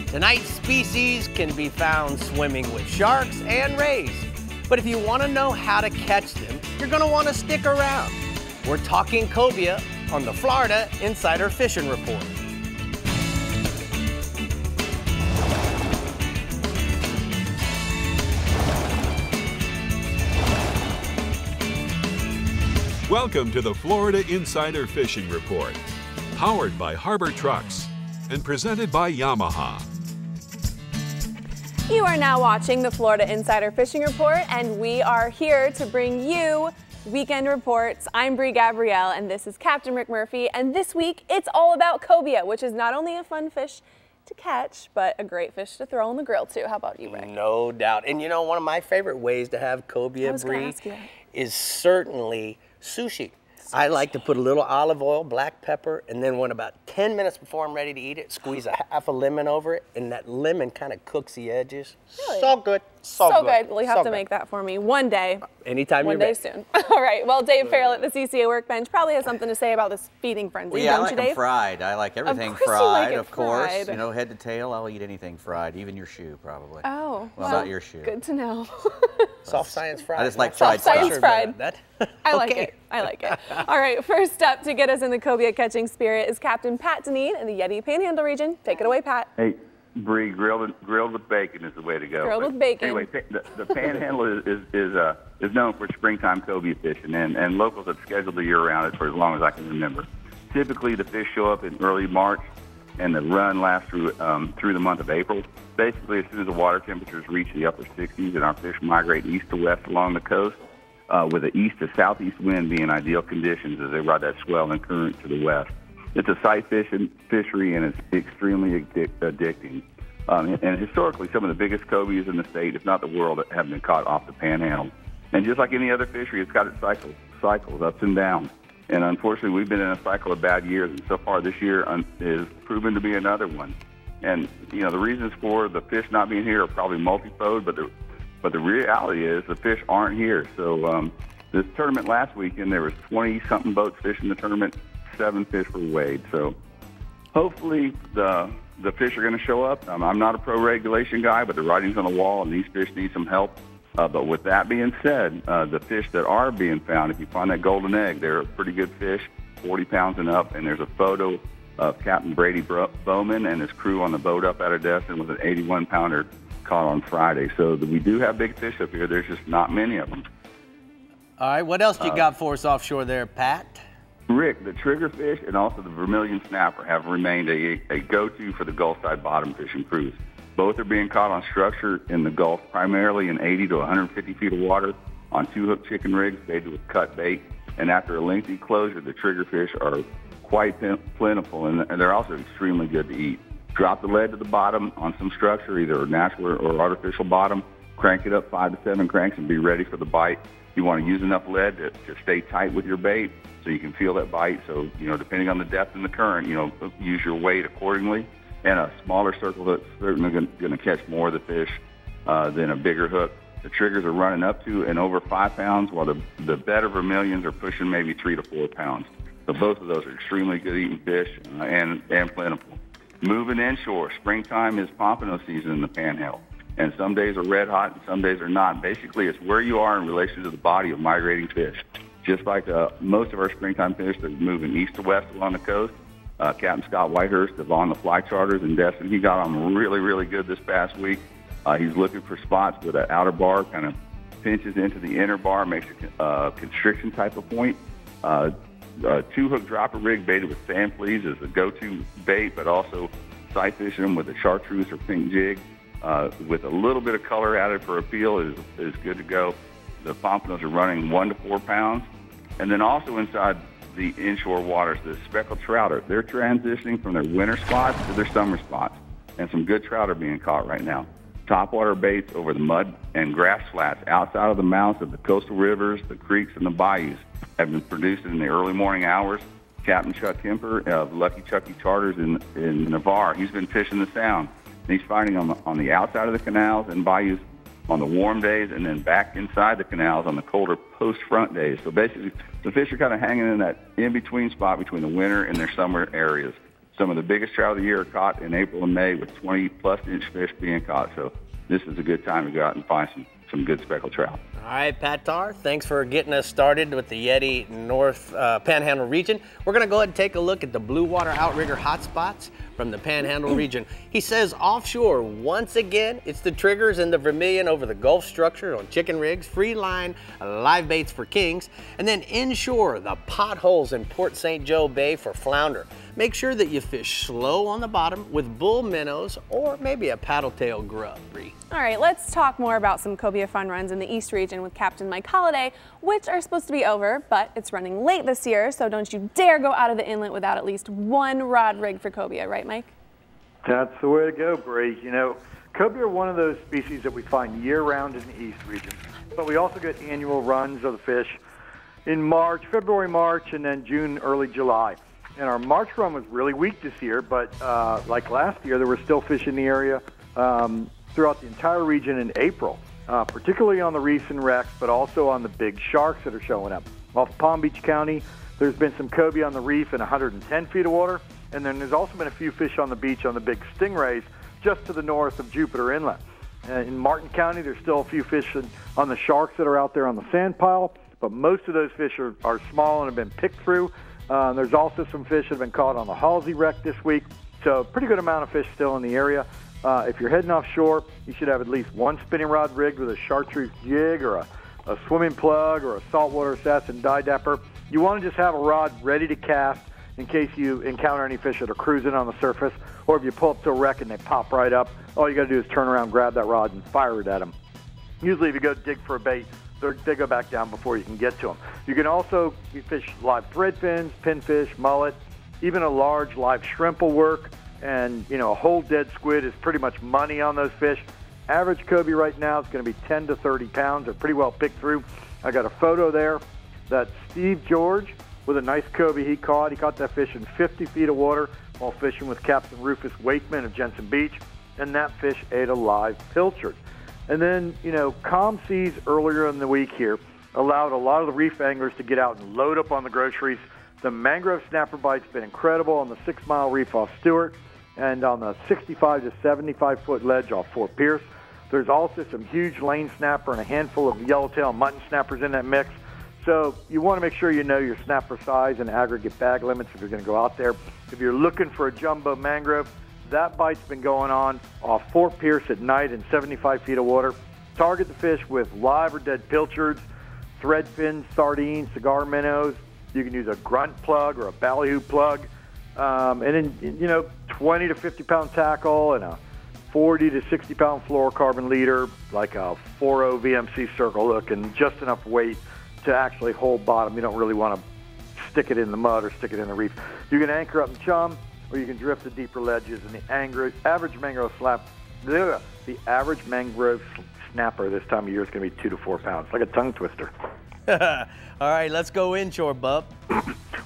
Tonight's species can be found swimming with sharks and rays. But if you want to know how to catch them, you're going to want to stick around. We're talking cobia on the Florida Insider Fishing Report. Welcome to the Florida Insider Fishing Report, powered by Harbor Trucks and presented by Yamaha. You are now watching the Florida Insider Fishing Report, and we are here to bring you weekend reports. I'm Bree Gabrielle, and this is Captain Rick Murphy, and this week it's all about cobia, which is not only a fun fish to catch, but a great fish to throw on the grill too. How about you, Rick? No doubt. And you know, one of my favorite ways to have cobia, Bree, is certainly sushi. I like to put a little olive oil, black pepper, and then when about 10 minutes before I'm ready to eat it, squeeze a half a lemon over it, and that lemon kind of cooks the edges. Really? So good. So good. Well, you have to make that for me one day. Anytime you're ready. One day soon. All right. Well, Dave Farrell at the CCA Workbench probably has something to say about this feeding frenzy, yeah, don't you, Dave? I like them fried. I like everything fried, of course. You know, head to tail, I'll eat anything fried, even your shoe, probably. Oh, well, not your shoe. Good to know. Soft science fried. I just like fried stuff. Soft science fried. I like it. I like it. All right, first up to get us in the cobia catching spirit is Captain Pat Deneen in the Yeti Panhandle region. Take it away, Pat. Hey, Bree, grilled with bacon is the way to go. Grilled with bacon. Anyway, the Panhandle is known for springtime cobia fishing, and locals have scheduled the year-round for as long as I can remember. Typically, the fish show up in early March, and the run lasts through the month of April. Basically, as soon as the water temperatures reach the upper 60s, and our fish migrate east to west along the coast, with the east to southeast wind being ideal conditions as they ride that swell and current to the west. It's a sight fishery, and it's extremely addicting. And historically, some of the biggest cobias in the state, if not the world, have been caught off the Panhandle. And just like any other fishery, it's got its cycles, ups and downs. And unfortunately, we've been in a cycle of bad years, and so far this year is proven to be another one. And, you know, the reasons for the fish not being here are probably multifold, but the reality is the fish aren't here. So this tournament last weekend, there was 20-something boats fishing the tournament. 7 fish were weighed. So hopefully the fish are going to show up. I'm not a pro regulation guy, but the writing's on the wall, and these fish need some help. But with that being said, the fish that are being found, if you find that golden egg, they're a pretty good fish, 40 pounds and up. And there's a photo of Captain Brady Bowman and his crew on the boat up out of Destin with an 81-pounder caught on Friday. So we do have big fish up here. There's just not many of them. All right, what else do you got for us offshore there, Pat? Rick, the triggerfish and also the vermilion snapper have remained a go-to for the Gulfside bottom fishing crews. Both are being caught on structure in the Gulf, primarily in 80 to 150 feet of water on 2-hook chicken rigs baited with cut bait. And after a lengthy closure, the triggerfish are quite plentiful, and they're also extremely good to eat. Drop the lead to the bottom on some structure, either a natural or artificial bottom, crank it up 5 to 7 cranks, and be ready for the bite. You want to use enough lead to stay tight with your bait so you can feel that bite. So, you know, depending on the depth and the current, you know, use your weight accordingly. And a smaller circle that's certainly going to catch more of the fish than a bigger hook. The triggers are running up to and over 5 pounds, while the better vermilions are pushing maybe 3 to 4 pounds. So both of those are extremely good eating fish and plentiful. Moving inshore, springtime is pompano season in the Panhandle. And some days are red hot and some days are not. Basically, it's where you are in relation to the body of migrating fish. Just like most of our springtime fish, they're moving east to west along the coast. Captain Scott Whitehurst of On the Fly charters in Destin, he got on really, really good this past week. He's looking for spots where the outer bar kind of pinches into the inner bar, makes a constriction type of point. A 2-hook dropper rig baited with sand fleas is a go-to bait, but also sight fishing them with a chartreuse or pink jig. With a little bit of color added for appeal is good to go. The pompanos are running 1 to 4 pounds. And then also inside the inshore waters, the speckled trout, they're transitioning from their winter spots to their summer spots. And some good trout are being caught right now. Topwater baits over the mud and grass flats outside of the mouths of the coastal rivers, the creeks, and the bayous have been produced in the early morning hours. Captain Chuck Kemper of Lucky Chucky Charters in Navarre, he's been fishing the Sound. And he's finding on the outside of the canals and bayous on the warm days, and then back inside the canals on the colder post-front days. So basically, the fish are kind of hanging in that in-between spot between the winter and their summer areas. Some of the biggest trout of the year are caught in April and May, with 20-plus inch fish being caught. So this is a good time to go out and find some good speckled trout. All right, Pat Tar, thanks for getting us started with the Yeti North Panhandle region. We're going to go ahead and take a look at the blue water outrigger hotspots from the Panhandle region. He says offshore, once again, it's the triggers and the vermilion over the Gulf structure on chicken rigs, free line, live baits for kings, and then inshore, the potholes in Port St. Joe Bay for flounder. Make sure that you fish slow on the bottom with bull minnows or maybe a paddle-tail grub, Bree. All right, let's talk more about some cobia fun runs in the East region with Captain Mike Holliday, which are supposed to be over, but it's running late this year, so don't you dare go out of the inlet without at least one rod rig for cobia, right, Mike? That's the way to go, Bree. You know, cobia are one of those species that we find year-round in the East region, but we also get annual runs of the fish in March, February, March, and then June, early July. And our March run was really weak this year, but like last year, there were still fish in the area throughout the entire region in April, particularly on the reefs and wrecks, but also on the big sharks that are showing up. Off Palm Beach County, there's been some cobia on the reef in 110 feet of water, and then there's also been a few fish on the beach on the big stingrays just to the north of Jupiter Inlet. In Martin County, there's still a few fish on the sharks that are out there on the sand pile, but most of those fish are small and have been picked through. There's also some fish that have been caught on the Halsey wreck this week, so pretty good amount of fish still in the area. If you're heading offshore, you should have at least one spinning rod rigged with a chartreuse jig or a swimming plug or a saltwater assassin dye dapper. You want to just have a rod ready to cast in case you encounter any fish that are cruising on the surface, or if you pull up to a wreck and they pop right up, all you got to do is turn around, grab that rod, and fire it at them. Usually if you go dig for a bait, they go back down before you can get to them. You can also fish live threadfins, pinfish, mullet, even a large live shrimp will work. And, you know, a whole dead squid is pretty much money on those fish. Average cobia right now is going to be 10 to 30 pounds. They're pretty well picked through. I got a photo there. That's Steve George with a nice cobia he caught. He caught that fish in 50 feet of water while fishing with Captain Rufus Wakeman of Jensen Beach. And that fish ate a live pilchard. And then, you know, calm seas earlier in the week here allowed a lot of the reef anglers to get out and load up on the groceries. The mangrove snapper bite's been incredible on the 6 Mile Reef off Stewart and on the 65 to 75-foot ledge off Fort Pierce. There's also some huge lane snapper and a handful of yellowtail mutton snappers in that mix. So you want to make sure you know your snapper size and aggregate bag limits if you're going to go out there. If you're looking for a jumbo mangrove, that bite's been going on off Fort Pierce at night in 75 feet of water. Target the fish with live or dead pilchards, threadfins, sardines, cigar minnows. You can use a grunt plug or a ballyhoo plug. And then, you know, 20 to 50-pound tackle and a 40 to 60-pound fluorocarbon leader, like a 4.0 VMC circle hook, and just enough weight to actually hold bottom. You don't really want to stick it in the mud or stick it in the reef. You can anchor up and chum, or you can drift the deeper ledges. And the average mangrove snapper this time of year is going to be 2 to 4 pounds, like a tongue twister. All right, let's go inshore, bub.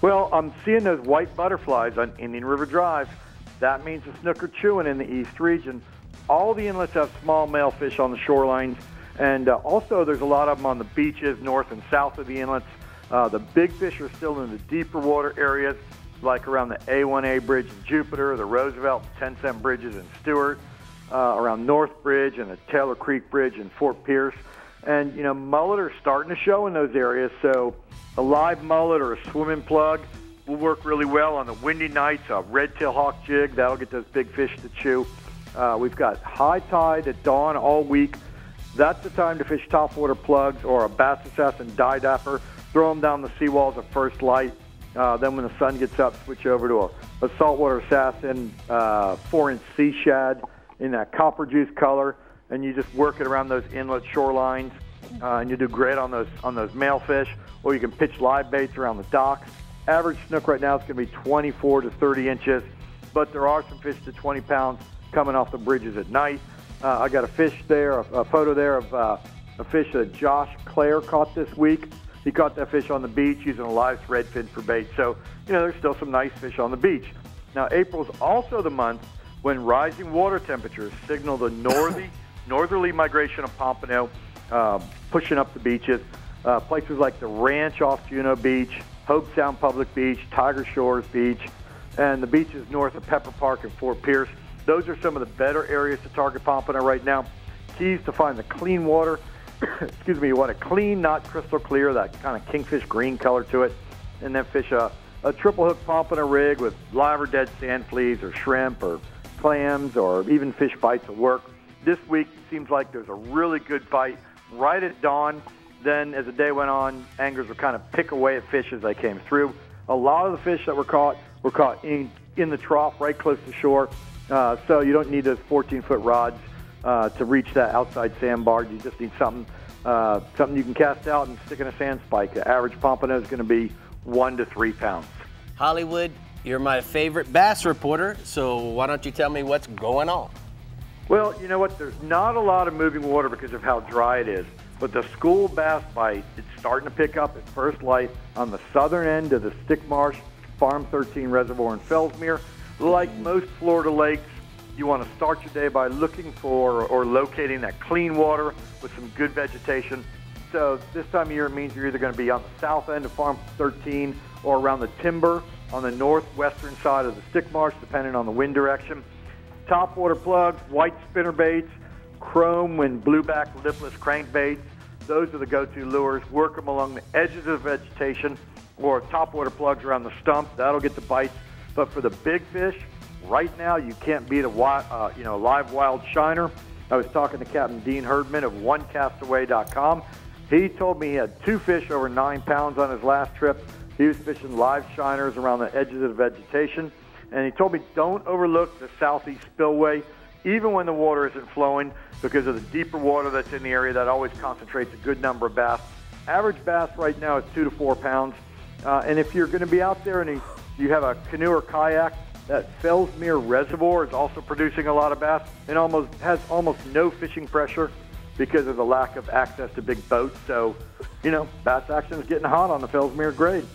Well, I'm seeing those white butterflies on Indian River Drive. That means the snook are chewing in the East region. All the inlets have small male fish on the shorelines, and also there's a lot of them on the beaches north and south of the inlets. The big fish are still in the deeper water areas, like around the A1A Bridge in Jupiter, the Roosevelt 10-cent bridges in Stewart, around North Bridge and the Taylor Creek Bridge in Fort Pierce. And, you know, mullet are starting to show in those areas, so a live mullet or a swimming plug will work really well on the windy nights. A red-tail hawk jig, that'll get those big fish to chew. We've got high tide at dawn all week. That's the time to fish topwater plugs or a bass assassin dye dapper. Throw them down the seawalls at first light. Then when the sun gets up, switch over to a saltwater assassin 4-inch sea shad in that copper juice color, and you just work it around those inlet shorelines, and you do great on those male fish. Or you can pitch live baits around the docks. Average snook right now is going to be 24 to 30 inches, but there are some fish to 20 pounds coming off the bridges at night. I got a fish there, a photo there of a fish that Josh Clare caught this week. He caught that fish on the beach using a live threadfin for bait. So, you know, there's still some nice fish on the beach. Now, April's also the month when rising water temperatures signal the northerly migration of pompano, pushing up the beaches. Places like the Ranch off Juneau Beach, Hope Sound Public Beach, Tiger Shores Beach, and the beaches north of Pepper Park and Fort Pierce. Those are some of the better areas to target pompano right now. Keys to find the clean water. Excuse me, you want it clean, not crystal clear, that kind of kingfish green color to it. And then fish a triple hook pompano rig with live or dead sand fleas or shrimp or clams or even fish bites will work. This week seems like there's a really good bite right at dawn. Then as the day went on, anglers would kind of pick away at fish as they came through. A lot of the fish that were caught in the trough right close to shore. So you don't need those 14-foot rods to reach that outside sandbar. You just need something you can cast out and stick in a sand spike. The average pompano is going to be 1 to 3 pounds. Hollywood, you're my favorite bass reporter, so why don't you tell me what's going on? Well, you know what? There's not a lot of moving water because of how dry it is. But the school bass bite, it's starting to pick up its first light on the southern end of the Stick Marsh Farm 13 Reservoir in Fellsmere. Like most Florida lakes, you want to start your day by looking for or locating that clean water with some good vegetation. So this time of year, it means you're either going to be on the south end of Farm 13 or around the timber on the northwestern side of the Stick Marsh, depending on the wind direction. Topwater plugs, white spinnerbaits, chrome and blueback lipless crankbaits. Those are the go-to lures. Work them along the edges of the vegetation or topwater plugs around the stump. That'll get the bites. But for the big fish, right now you can't beat a live wild shiner. I was talking to Captain Dean Herdman of OneCastaway.com. He told me he had 2 fish over 9 pounds on his last trip. He was fishing live shiners around the edges of the vegetation. And he told me don't overlook the southeast spillway, even when the water isn't flowing, because of the deeper water that's in the area. That always concentrates a good number of bass. Average bass right now is 2 to 4 pounds. And if you're going to be out there and you have a canoe or kayak, that Fellsmere Reservoir is also producing a lot of bass and has almost no fishing pressure because of the lack of access to big boats. So, bass action is getting hot on the Fellsmere grade.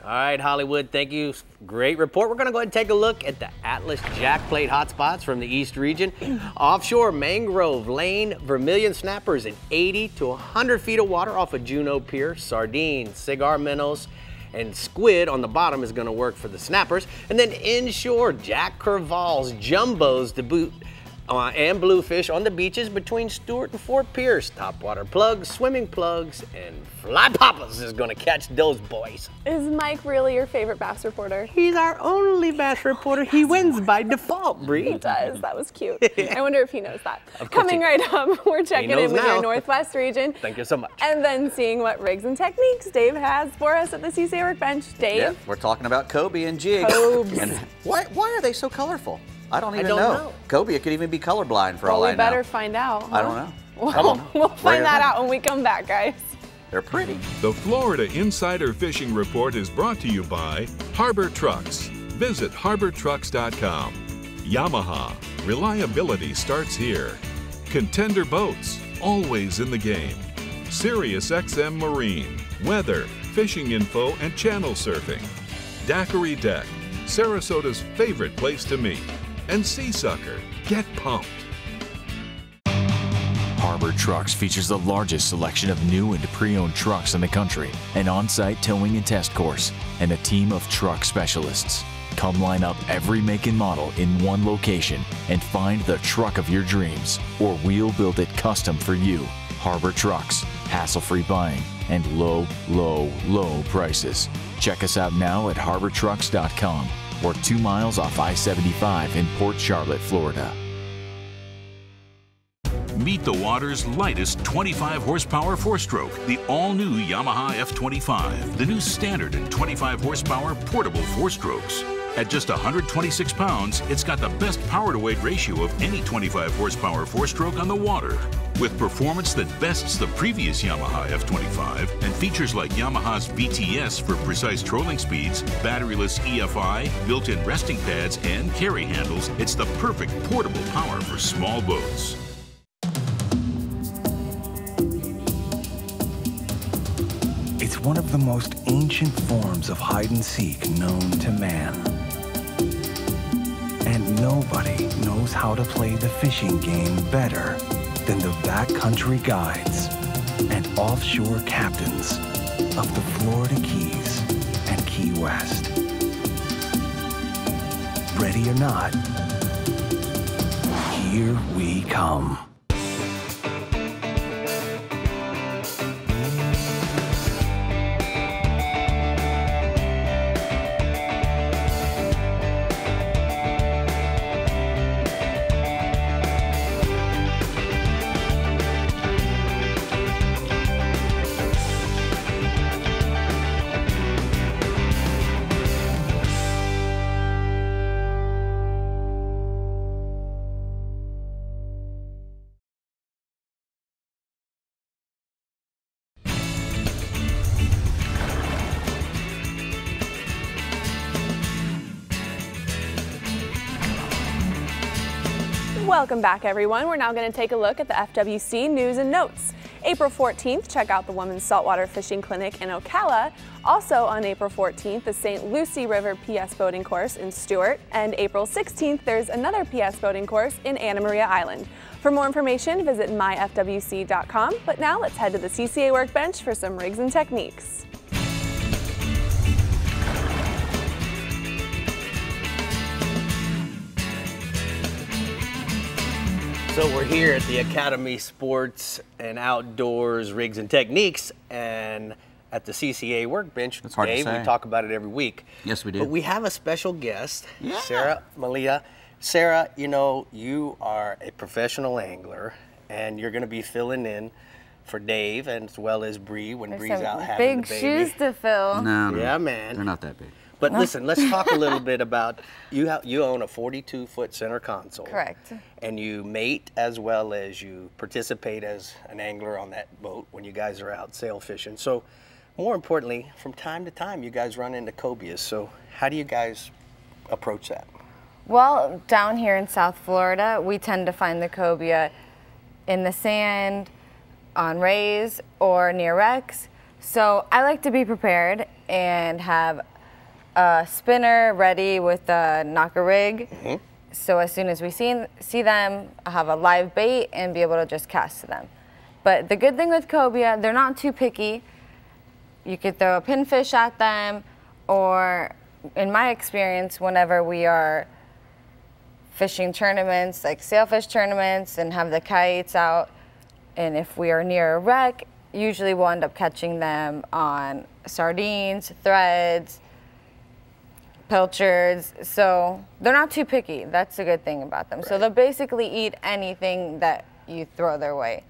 All right, Hollywood, thank you. Great report. We're going to go ahead and take a look at the Atlas Jack Plate hotspots from the East region. Offshore Mangrove Lane, vermilion snappers in 80 to 100 feet of water off of Juneau Pier. Sardines, cigar minnows, and squid on the bottom is going to work for the snappers. And then inshore, Jack Creval's jumbos to boot. And bluefish on the beaches between Stewart and Fort Pierce. Topwater plugs, swimming plugs, and fly poppers is going to catch those boys. Is Mike really your favorite bass reporter? He's our only bass reporter. He wins by default, Bree. He does. That was cute. I wonder if he knows that. Coming right up, we're checking in with your Northwest region. Thank you so much. And then seeing what rigs and techniques Dave has for us at the CCA Workbench. Dave? Yeah, we're talking about Cobia and jigs. And why are they so colorful? I don't even know. Cobia could even be colorblind for all I know. We better find out. Huh? I don't know. Well, we'll find that out when we come back, guys. They're pretty. The Florida Insider Fishing Report is brought to you by Harbor Trucks. Visit harbortrucks.com. Yamaha. Reliability starts here. Contender Boats. Always in the game. SiriusXM Marine. Weather, fishing info, and channel surfing. Daiquiri Deck. Sarasota's favorite place to meet. And Sea Sucker. Get pumped. Harbor Trucks features the largest selection of new and pre-owned trucks in the country, an on-site towing and test course, and a team of truck specialists. Come line up every make and model in one location and find the truck of your dreams, or we'll build it custom for you. Harbor Trucks, hassle-free buying, and low, low, low prices. Check us out now at harbortrucks.com. or 2 miles off I-75 in Port Charlotte, Florida. Meet the water's lightest 25 horsepower 4-stroke, the all-new Yamaha F25, the new standard and 25 horsepower portable 4-strokes. At just 126 pounds, it's got the best power-to-weight ratio of any 25 horsepower 4-stroke on the water. With performance that bests the previous Yamaha F25 and features like Yamaha's BTS for precise trolling speeds, batteryless EFI, built-in resting pads, and carry handles, it's the perfect portable power for small boats. It's one of the most ancient forms of hide-and-seek known to man. And nobody knows how to play the fishing game better than the backcountry guides and offshore captains of the Florida Keys and Key West. ready or not, here we come. Welcome back, everyone. We're now going to take a look at the FWC news and notes. April 14th, check out the Women's Saltwater Fishing Clinic in Ocala. Also on April 14th, the St. Lucie River PS Boating Course in Stewart. And April 16th, there's another PS Boating Course in Anna Maria Island. For more information, visit myfwc.com. But now let's head to the CCA workbench for some rigs and techniques. So we're here at the Academy Sports and Outdoors Rigs and Techniques, and at the CCA workbench. That's hard to say. We talk about it every week. Yes, we do. But we have a special guest, Yeah. Sarah Malia. Sarah, you know, you are a professional angler, and you're going to be filling in for Dave and as well as Bree when Bree's out having the baby. Big shoes to fill. No, Yeah, man. they're not that big. But listen, let's talk a little bit about, you own a 42-foot center console. Correct. And you mate as well as you participate as an angler on that boat when you guys are out sail fishing. So more importantly, from time to time, you guys run into cobias. So how do you guys approach that? Well, down here in South Florida, we tend to find the cobia in the sand, on rays, or near wrecks. So I like to be prepared and have a spinner ready with a knocker rig. Mm-hmm. So as soon as we see them, I'll have a live bait and be able to just cast to them. But the good thing with cobia, they're not too picky. You could throw a pinfish at them, or in my experience, whenever we are fishing tournaments, like sailfish tournaments, and have the kites out, and if we are near a wreck, usually we'll end up catching them on sardines, threads, pilchards, so they're not too picky. That's a good thing about them. Right. So they'll basically eat anything that you throw their way.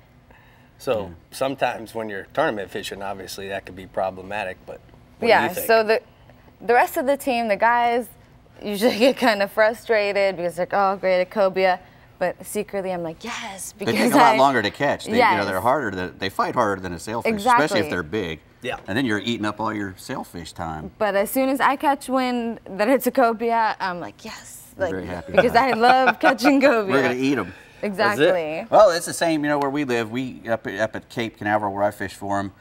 So sometimes when you're tournament fishing, obviously that could be problematic, but what do you think? So the rest of the team, the guys, usually get kind of frustrated because they're like, oh, great, a cobia. But secretly, I'm like, yes, because they take a lot longer to catch. They, yes. You know, they're harder. They fight harder than a sailfish, exactly. especially if they're big. Yeah. And then you're eating up all your sailfish time. But as soon as I catch wind that it's a cobia, I'm like, yes, like, very happy because I love catching cobia. We're gonna eat them. Exactly. Well, it's the same. You know, where we live, we up at Cape Canaveral, where I fish for them.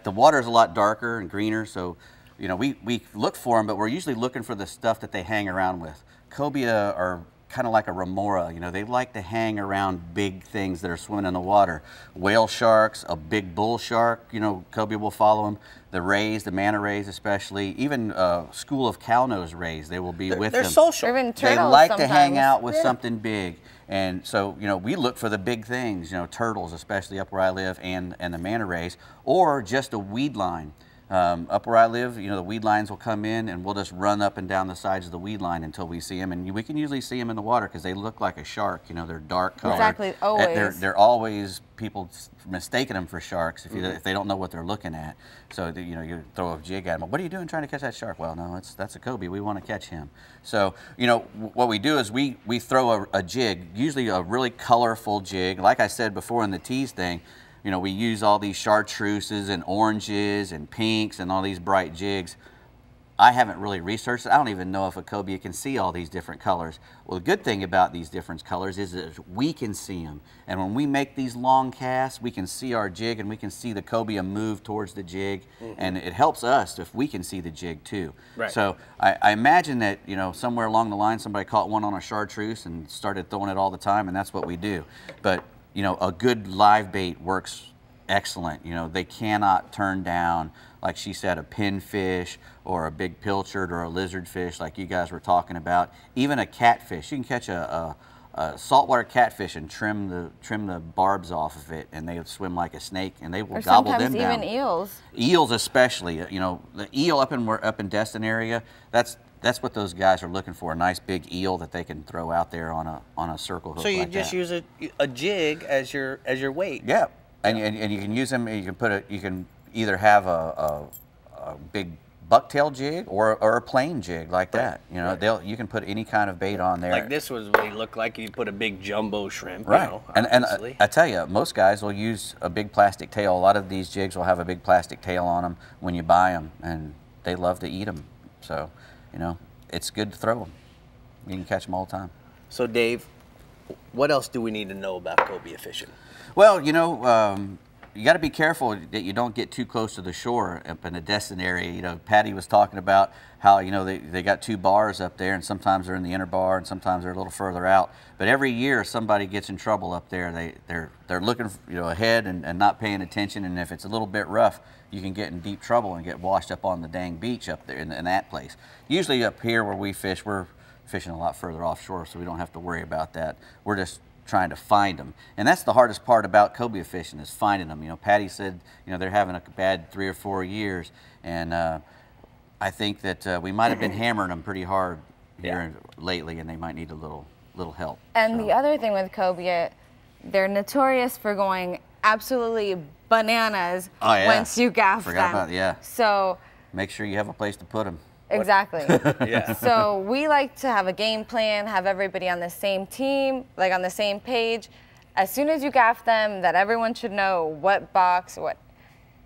The water's a lot darker and greener, so you know we look for them, but we're usually looking for the stuff that they hang around with. Cobia are kind of like a remora, you know, they like to hang around big things that are swimming in the water. Whale sharks, a big bull shark, you know, cobia will follow them. The rays, the manta rays especially, even a school of cownose rays, they will be with them. They're social. Even they like to hang out with something big. And so, you know, we look for the big things, you know, turtles, especially up where I live, and the manta rays, or just a weed line. Up where I live, you know, the weed lines will come in and we'll just run up and down the sides of the weed line until we see them. And we can usually see them in the water because they look like a shark. You know, they're dark colored. Exactly, always. They're always, people mistaking them for sharks if they don't know what they're looking at. So, you know, you throw a jig at them. What are you doing trying to catch that shark? Well, no, that's a cobia. We want to catch him. So, you know, what we do is we throw a jig, usually a really colorful jig. Like I said before in the tease thing, you know, we use all these chartreuses and oranges and pinks and all these bright jigs. I haven't really researched it. I don't even know if a cobia can see all these different colors. Well, the good thing about these different colors is that we can see them. And when we make these long casts, we can see our jig and we can see the cobia move towards the jig. Mm-hmm. And it helps us if we can see the jig too. Right. So I imagine that, you know, somewhere along the line, somebody caught one on a chartreuse and started throwing it all the time, and that's what we do. But you know, a good live bait works excellent. You know, they cannot turn down, like she said, a pinfish or a big pilchard or a lizard fish like you guys were talking about. Even a catfish. You can catch a saltwater catfish and trim the barbs off of it, and they swim like a snake, and they will gobble them down. Or sometimes even eels. Eels especially. You know, the eel up in Destin area, that's what those guys are looking for, a nice big eel that they can throw out there on a circle hook. So you like just that. use a jig as your weight. Yeah, and you can use them. You can either have a big bucktail jig or a plain jig like that. You know, you can put any kind of bait on there. Like this was what it looked like. You put a big jumbo shrimp. Right, You know, and I tell you, most guys will use a big plastic tail. A lot of these jigs will have a big plastic tail on them when you buy them, and they love to eat them. So, you know, it's good to throw them. You can catch them all the time. So Dave, what else do we need to know about cobia fishing? Well, you know, you got to be careful that you don't get too close to the shore up in the Destin area. You know, Patty was talking about how, you know, they got 2 bars up there, and sometimes they're in the inner bar and sometimes they're a little further out. But every year somebody gets in trouble up there. They're looking, you know, ahead and not paying attention, and if it's a little bit rough, you can get in deep trouble and get washed up on the dang beach up there in that place. Usually up here where we fish, we're fishing a lot further offshore, so we don't have to worry about that. We're just trying to find them, and that's the hardest part about cobia fishing, is finding them. You know, Patty said, you know, they're having a bad 3 or 4 years, and I think that we might have been hammering them pretty hard here lately, and they might need a little help. And the other thing with cobia, they're notorious for going absolutely bananas once you gaff them. About it, yeah. So make sure you have a place to put them. Exactly. Yeah. So we like to have a game plan, have everybody on the same team, like on the same page. As soon as you gaff them, that everyone should know what box, what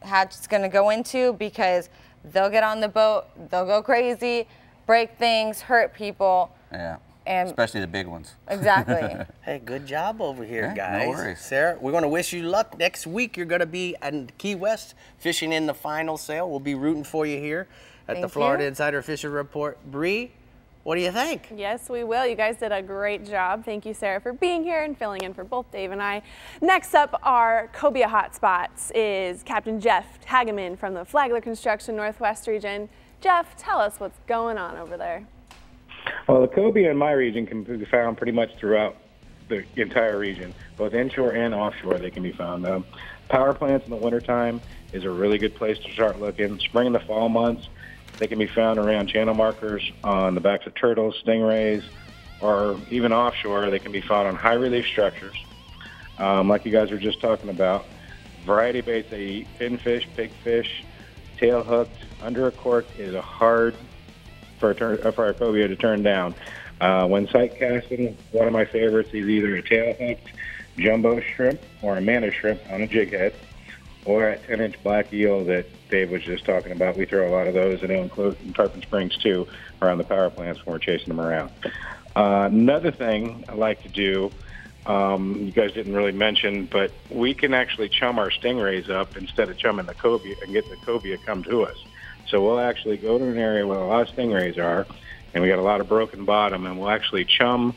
hatch it's going to go into, because they'll get on the boat, they'll go crazy, break things, hurt people. Yeah. And especially the big ones. Exactly. Hey, good job over here, Yeah, guys. no worries. Sarah, we're going to wish you luck. Next week, you're going to be in Key West fishing in the final sale. We'll be rooting for you here at the Florida Insider Fishing Report. Bree, what do you think? Yes, we will. You guys did a great job. Thank you, Sarah, for being here and filling in for both Dave and I. Next up, our cobia hotspots is Captain Jeff Hageman from the Flagler Construction Northwest region. Jeff, tell us what's going on over there. Well, the cobia in my region can be found pretty much throughout the entire region, both inshore and offshore. They can be found. Power plants in the wintertime is a really good place to start looking. Spring and the fall months, they can be found around channel markers, on the backs of turtles, stingrays, or even offshore. They can be found on high relief structures, like you guys were just talking about. Variety baits they eat: pinfish, pigfish, tail hooked. Under a cork is a hard for a cobia to turn down. When sight casting, one of my favorites is either a tail hooked jumbo shrimp or a manna shrimp on a jig head, or a 10-inch black eel that Dave was just talking about. We throw a lot of those, and they'll include in Tarpon Springs too, around the power plants when we're chasing them around. Another thing I like to do, you guys didn't really mention, but we can actually chum our stingrays up instead of chumming the cobia and get the cobia come to us. So we'll actually go to an area where a lot of stingrays are, and we got a lot of broken bottom, and we'll actually chum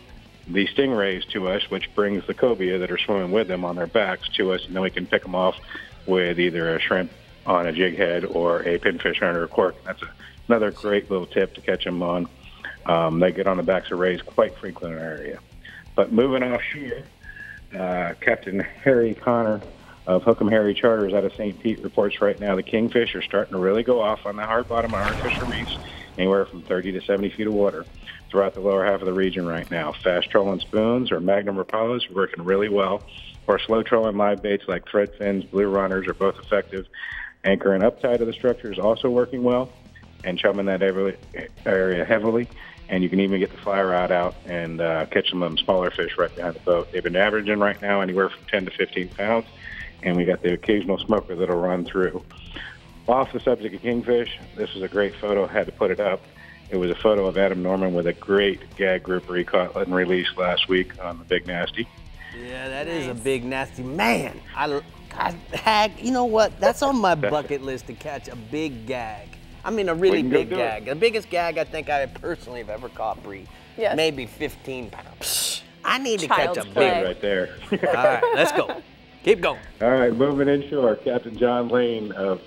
the stingrays to us, which brings the cobia that are swimming with them on their backs to us, and then we can pick them off with either a shrimp on a jig head or a pinfish under a cork. That's another great little tip to catch them on. They get on the backs of rays quite frequently in our area. But moving offshore, Captain Harry Connor of Hook'em Harry Charters out of St. Pete reports right now the kingfish are starting to really go off on the hard bottom of artificial reefs, anywhere from 30 to 70 feet of water throughout the lower half of the region right now. Fast trolling spoons or Magnum Rapalas are working really well, or slow trolling live baits like thread fins, blue runners are both effective. Anchoring up tight of the structure is also working well, and chumming that area heavily. And you can even get the fly rod out and catch some of them smaller fish right behind the boat. They've been averaging right now anywhere from 10 to 15 pounds, and we got the occasional smoker that'll run through. Off the subject of kingfish, this is a great photo. I had to put it up. It was a photo of Adam Norman with a great gag grouper he caught and released last week on the Big Nasty. Yeah, that is a big nasty man. You know what? That's on my bucket list, to catch a big gag. I mean, a really big gag. The biggest gag I think I personally have ever caught, Bree. Yes. Maybe 15 pounds. I need to catch a big right there. All right, let's go. Keep going. All right, moving inshore, Captain John Lane of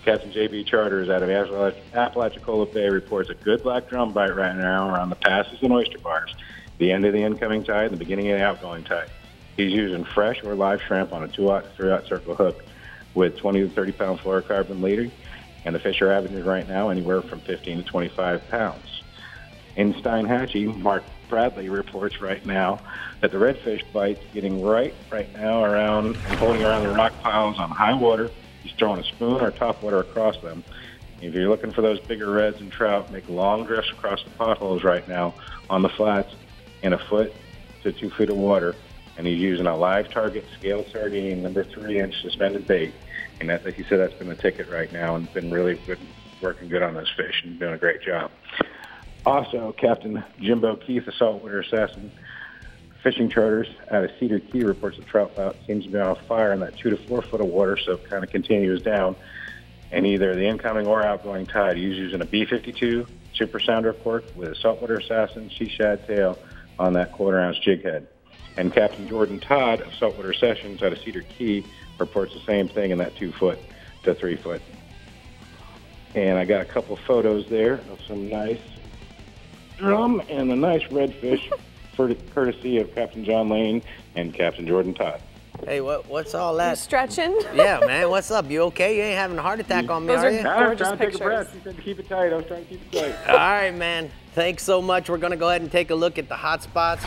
Captain JB Charters out of Apalachicola Bay reports a good black drum bite right now around the passes and oyster bars, the end of the incoming tide and the beginning of the outgoing tide. He's using fresh or live shrimp on a 2-aught, 3-aught circle hook with 20 to 30 pound fluorocarbon leader, and the fish are averaging right now anywhere from 15 to 25 pounds. In Steinhatchee, Mark Bradley reports right now that the redfish bite's getting right now around and holding around the rock piles on high water. He's throwing a spoon or top water across them. If you're looking for those bigger reds and trout, make long drifts across the potholes right now on the flats in 1 foot to 2 feet of water. And he's using a live target scaled sardine, number 3-inch suspended bait. And that, he said that's been the ticket right now and been really good, working good on those fish and doing a great job. Also, Captain Jimbo Keith, the saltwater assassin, fishing charters out of Cedar Key, reports the trout flout seems to be on fire in that 2 to 4 foot of water, so it kind of continues down. And either the incoming or outgoing tide, he's using a B52 super sounder cork with a saltwater assassin she shad tail on that 1/4 ounce jig head. And Captain Jordan Todd of Saltwater Sessions out of Cedar Key reports the same thing in that 2 foot to 3 foot. And I got a couple photos there of some nice drum and a nice redfish courtesy of Captain John Lane and Captain Jordan Todd. Hey, what's all that? You stretching? Yeah, man, what's up? You okay? You ain't having a heart attack on me, are you? I was trying to take a breath. You said to keep it tight. I was trying to keep it tight. All right, man. Thanks so much. We're going to go ahead and take a look at the hot spots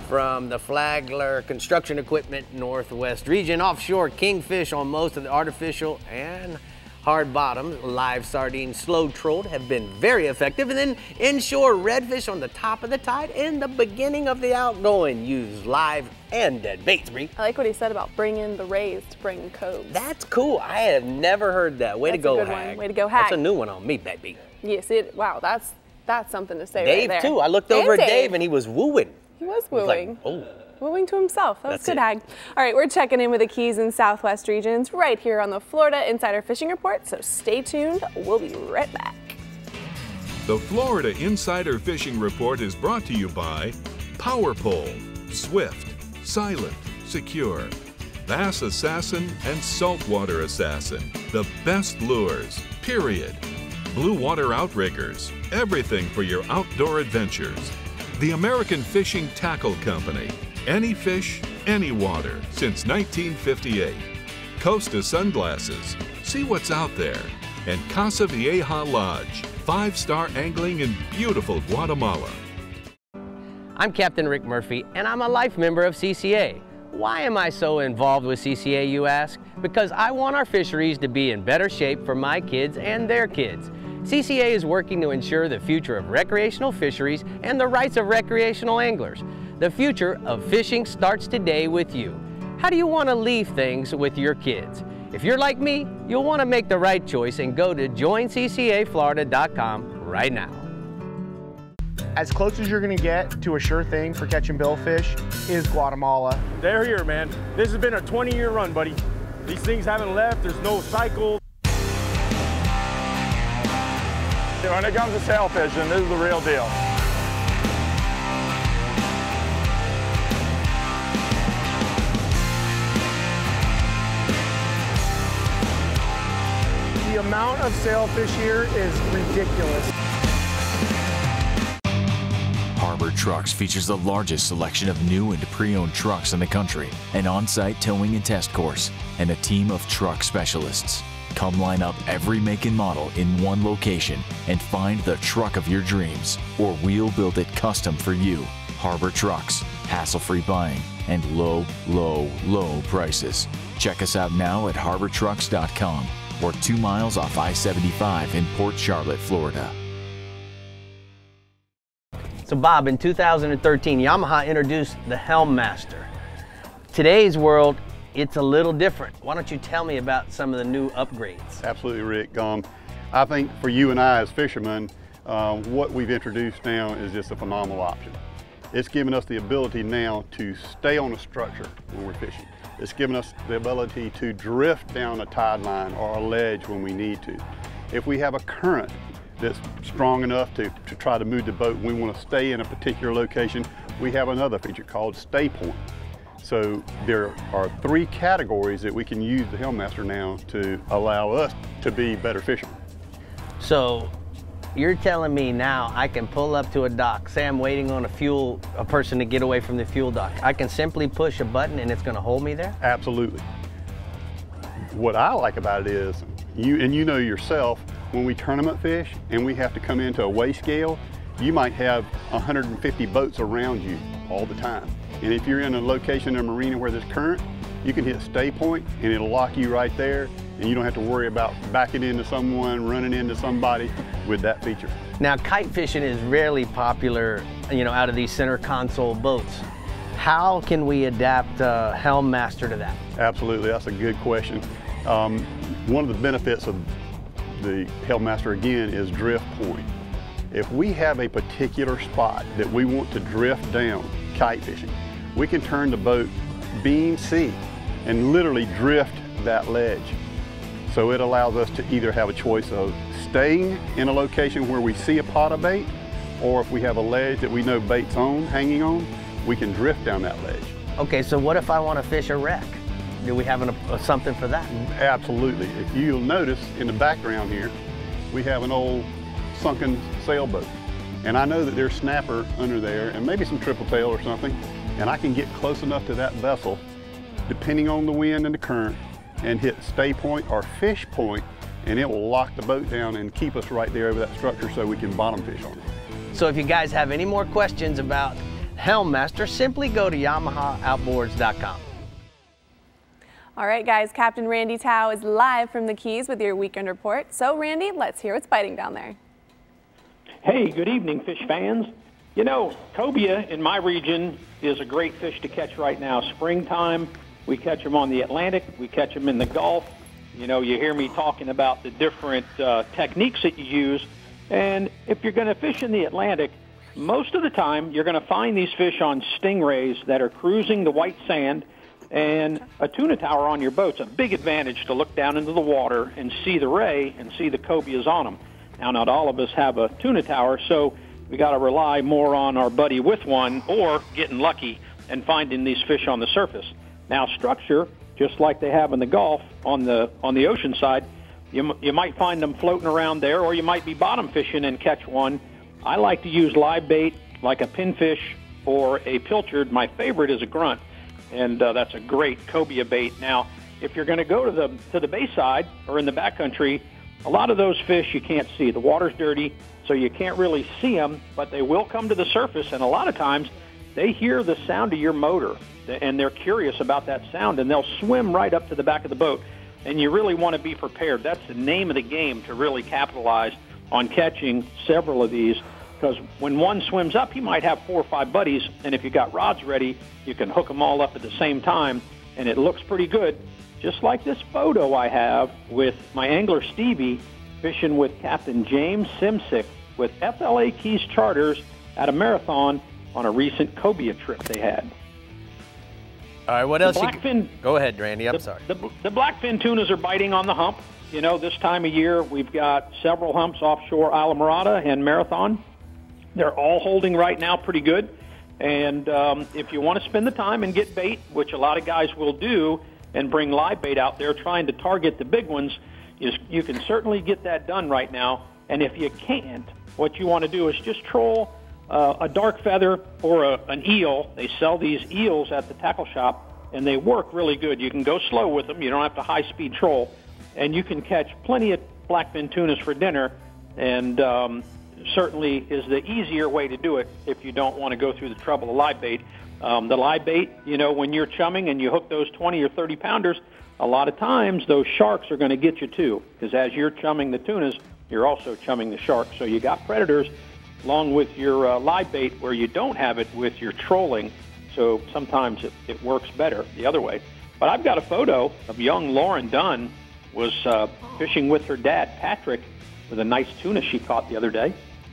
from the Flagler Construction Equipment Northwest region. Offshore, kingfish on most of the artificial and hard bottoms. Live sardines, slow trolled, have been very effective. And then inshore, redfish on the top of the tide in the beginning of the outgoing. Use live and dead baits, Bree. I like what he said about bringing the rays to bring coves. That's cool. I have never heard that. Way to go, Hag. Way to go, Hag. That's a new one on me, baby. Yes, wow, that's something to say Dave, right there. too. I looked over at Dave and he was wooing. He was wooing. Like, oh. Wooing to himself. That was good, Hag. All right, we're checking in with the Keys and Southwest regions right here on the Florida Insider Fishing Report, so stay tuned. We'll be right back. The Florida Insider Fishing Report is brought to you by Power Pole, Swift, Silent, Secure, Bass Assassin, and Saltwater Assassin. The best lures, period. Blue Water Outriggers, everything for your outdoor adventures. The American Fishing Tackle Company, any fish, any water, since 1958. Costa Sunglasses, see what's out there. And Casa Vieja Lodge, 5-star angling in beautiful Guatemala. I'm Captain Rick Murphy, and I'm a life member of CCA. Why am I so involved with CCA, you ask? Because I want our fisheries to be in better shape for my kids and their kids. CCA is working to ensure the future of recreational fisheries and the rights of recreational anglers. The future of fishing starts today with you. How do you want to leave things with your kids? If you're like me, you'll want to make the right choice and go to joinccaflorida.com right now. As close as you're going to get to a sure thing for catching billfish is Guatemala. They're here, man. This has been a 20-year run, buddy. These things haven't left. There's no cycle. When it comes to sail fishing, this is the real deal. The amount of sailfish here is ridiculous. Harbor Trucks features the largest selection of new and pre-owned trucks in the country, an on-site towing and test course, and a team of truck specialists. Come line up every make and model in one location and find the truck of your dreams, or we'll build it custom for you. Harbor Trucks, hassle-free buying, and low, low, low prices. Check us out now at harbortrucks.com or 2 miles off I-75 in Port Charlotte, Florida. So Bob, in 2013, Yamaha introduced the Helmmaster. Today's world, it's a little different. Why don't you tell me about some of the new upgrades? Absolutely, Rick. I think for you and I as fishermen, what we've introduced now is just a phenomenal option. It's given us the ability now to stay on a structure when we're fishing. It's given us the ability to drift down a tide line or a ledge when we need to. If we have a current that's strong enough to try to move the boat and we want to stay in a particular location, we have another feature called Stay Point. So there are 3 categories that we can use the Hellmaster now to allow us to be better fishermen. So you're telling me now I can pull up to a dock, say I'm waiting on a person to get away from the fuel dock. I can simply push a button and it's gonna hold me there? Absolutely. What I like about it is, you know yourself, when we tournament fish and we have to come into a weigh scale, you might have 150 boats around you all the time. And if you're in a location in a marina where there's current, you can hit stay point and it'll lock you right there, and you don't have to worry about backing into someone, running into somebody with that feature. Now, kite fishing is rarely popular, out of these center console boats. How can we adapt Hellmaster to that? Absolutely, that's a good question. One of the benefits of the Hellmaster, again, is drift point. If we have a particular spot that we want to drift down kite fishing, we can turn the boat beam C and literally drift that ledge. So it allows us to either have a choice of staying in a location where we see a pot of bait, or if we have a ledge that we know bait's on, hanging on, we can drift down that ledge. Okay, so what if I want to fish a wreck? Do we have something for that? Absolutely. If you'll notice in the background here, we have an old sunken sailboat. And I know that there's snapper under there and maybe some triple tail or something, and I can get close enough to that vessel, depending on the wind and the current, and hit stay point or fish point, and it will lock the boat down and keep us right there over that structure so we can bottom fish on it. So if you guys have any more questions about Hellmaster, simply go to YamahaOutboards.com. All right, guys, Captain Randy Tao is live from the Keys with your weekend report. So, Randy, let's hear what's biting down there. Hey, good evening, fish fans. Cobia in my region is a great fish to catch right now. Springtime, we catch them on the Atlantic, we catch them in the Gulf. You hear me talking about the different techniques that you use. And if you're going to fish in the Atlantic, most of the time you're going to find these fish on stingrays that are cruising the white sand, and a tuna tower on your boat's a big advantage to look down into the water and see the ray and see the cobias on them. Now, not all of us have a tuna tower, so we got to rely more on our buddy with one or getting lucky and finding these fish on the surface. Now, structure, just like they have in the Gulf on the ocean side, you might find them floating around there, or you might be bottom fishing and catch one. I like to use live bait like a pinfish or a pilchard. My favorite is a grunt, and that's a great cobia bait. Now, if you're going to go to the bayside or in the backcountry, a lot of those fish you can't see. The water's dirty, so you can't really see them, but they will come to the surface, and a lot of times they hear the sound of your motor, and they're curious about that sound, and they'll swim right up to the back of the boat, and you really want to be prepared. That's the name of the game, to really capitalize on catching several of these, because when one swims up, he might have 4 or 5 buddies, and if you got rods ready, you can hook them all up at the same time, and it looks pretty good. Just like this photo I have with my angler Stevie fishing with Captain James Simsick with FLA Keys Charters at a marathon on a recent cobia trip they had. All right, what else? Go ahead, Randy. I'm sorry. The blackfin tunas are biting on the hump. This time of year, we've got several humps offshore Islamorada and Marathon. They're all holding right now pretty good. And if you want to spend the time and get bait, which a lot of guys will do, and bring live bait out there trying to target the big ones, you can certainly get that done right now. And if you can't, what you want to do is just troll a dark feather or an eel. They sell these eels at the tackle shop, and they work really good. You can go slow with them. You don't have to high-speed troll. And you can catch plenty of blackfin tunas for dinner, and certainly is the easier way to do it if you don't want to go through the trouble of live bait. The live bait, when you're chumming and you hook those 20 or 30 pounders, a lot of times those sharks are going to get you too, because as you're chumming the tunas, you're also chumming the sharks. So you got predators along with your live bait where you don't have it with your trolling. So sometimes it works better the other way. But I've got a photo of young Lauren Dunn was fishing with her dad, Patrick, with a nice tuna she caught the other day.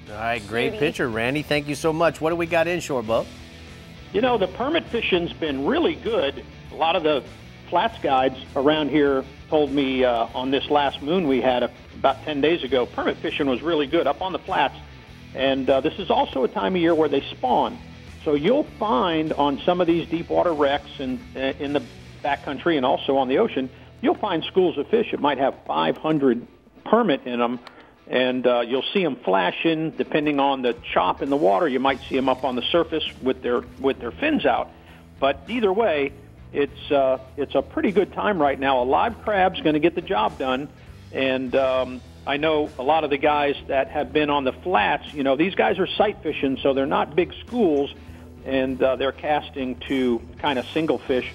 All right, great picture, Randy. Thank you so much. What do we got inshore, Bo? The permit fishing's been really good. A lot of the flats guides around here told me on this last moon we had about 10 days ago, permit fishing was really good up on the flats. And this is also a time of year where they spawn. So you'll find on some of these deep water wrecks in the backcountry and also on the ocean, you'll find schools of fish that might have 500 permit in them, and you'll see them flashing. Depending on the chop in the water, you might see them up on the surface with their fins out. But either way, it's a pretty good time right now. A live crab's going to get the job done, and I know a lot of the guys that have been on the flats. You know, these guys are sight fishing, so they're not big schools, and they're casting to kind of single fish.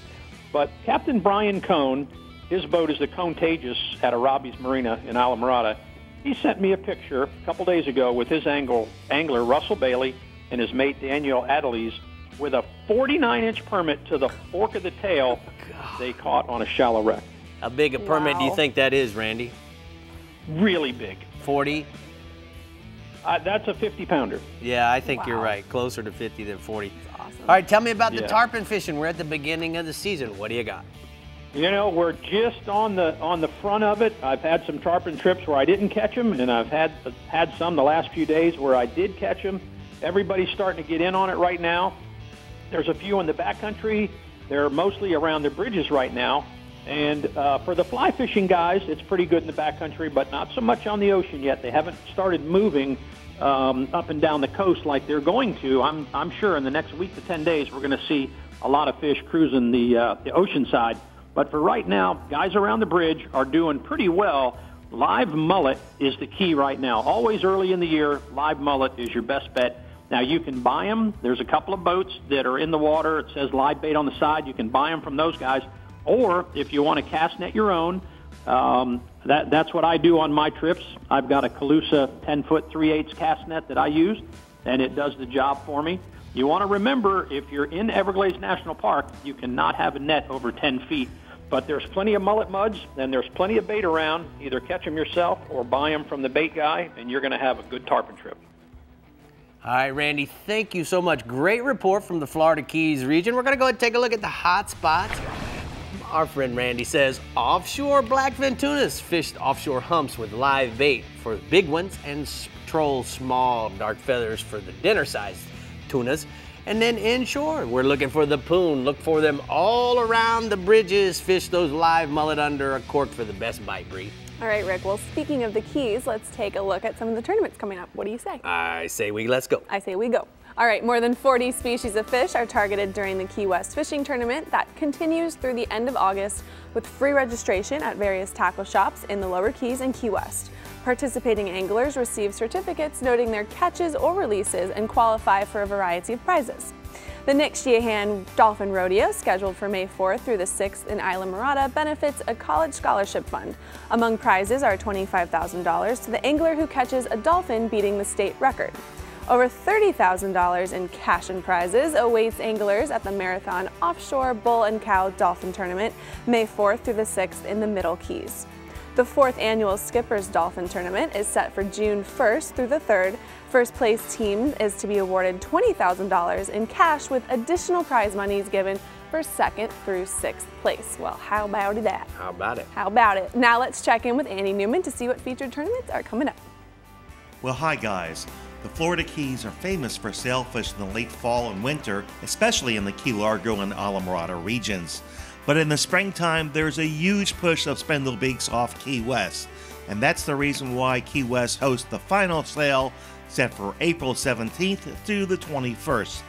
But Captain Brian Cohn, his boat is the Contagious out of Robbie's Marina in Islamorada. He sent me a picture a couple days ago with his angler, Russell Bailey, and his mate, Daniel Adelis, with a 49-inch permit to the fork of the tail they caught on a shallow wreck. How big a permit do you think that is, Randy? Really big. 40? That's a 50-pounder. Yeah, I think you're right. Closer to 50 than 40. That's awesome. All right, tell me about the tarpon fishing. We're at the beginning of the season. What do you got? You know, we're just on the front of it. I've had some tarpon trips where I didn't catch them, and I've had some the last few days where I did catch them. Everybody's starting to get in on it right now. There's a few in the backcountry. They're mostly around the bridges right now. And for the fly fishing guys, it's pretty good in the backcountry, but not so much on the ocean yet. They haven't started moving up and down the coast like they're going to. I'm sure in the next week to 10 days we're going to see a lot of fish cruising the ocean side. But for right now, guys around the bridge are doing pretty well. Live mullet is the key right now. Always early in the year, live mullet is your best bet. Now, you can buy them. There's a couple of boats that are in the water. It says live bait on the side. You can buy them from those guys. Or if you want to cast net your own, that's what I do on my trips. I've got a Calusa 10-foot 3/8 cast net that I use, and it does the job for me. You want to remember, if you're in Everglades National Park, you cannot have a net over 10 feet. But there's plenty of mullet muds, and there's plenty of bait around. Either catch them yourself or buy them from the bait guy, and you're going to have a good tarpon trip. All right, Randy, thank you so much. Great report from the Florida Keys region. We're going to go ahead and take a look at the hot spots. Our friend Randy says offshore blackfin tunas fished offshore humps with live bait for big ones and troll small dark feathers for the dinner-sized tunas. And then inshore, we're looking for the poon. Look for them all around the bridges. Fish those live mullet under a cork for the best bite, Bree. All right, Rick. Well, speaking of the Keys, let's take a look at some of the tournaments coming up. What do you say? I say let's go. I say we go. All right, more than 40 species of fish are targeted during the Key West Fishing Tournament that continues through the end of August with free registration at various tackle shops in the Lower Keys and Key West. Participating anglers receive certificates noting their catches or releases and qualify for a variety of prizes. The Nick Sheehan Dolphin Rodeo, scheduled for May 4th through the 6th in Islamorada, benefits a college scholarship fund. Among prizes are $25,000 to the angler who catches a dolphin beating the state record. Over $30,000 in cash and prizes awaits anglers at the Marathon Offshore Bull and Cow Dolphin Tournament, May 4th through the 6th in the Middle Keys. The 4th annual Skipper's Dolphin Tournament is set for June 1st through the 3rd. First place team is to be awarded $20,000 in cash with additional prize monies given for 2nd through 6th place. Well, how about that? How about it? How about it? Now let's check in with Andy Newman to see what featured tournaments are coming up. Well, hi guys. The Florida Keys are famous for sailfish in the late fall and winter, especially in the Key Largo and Islamorada regions. But in the springtime, there's a huge push of spindlebeaks off Key West, and that's the reason why Key West hosts the final sale set for April 17th through the 21st.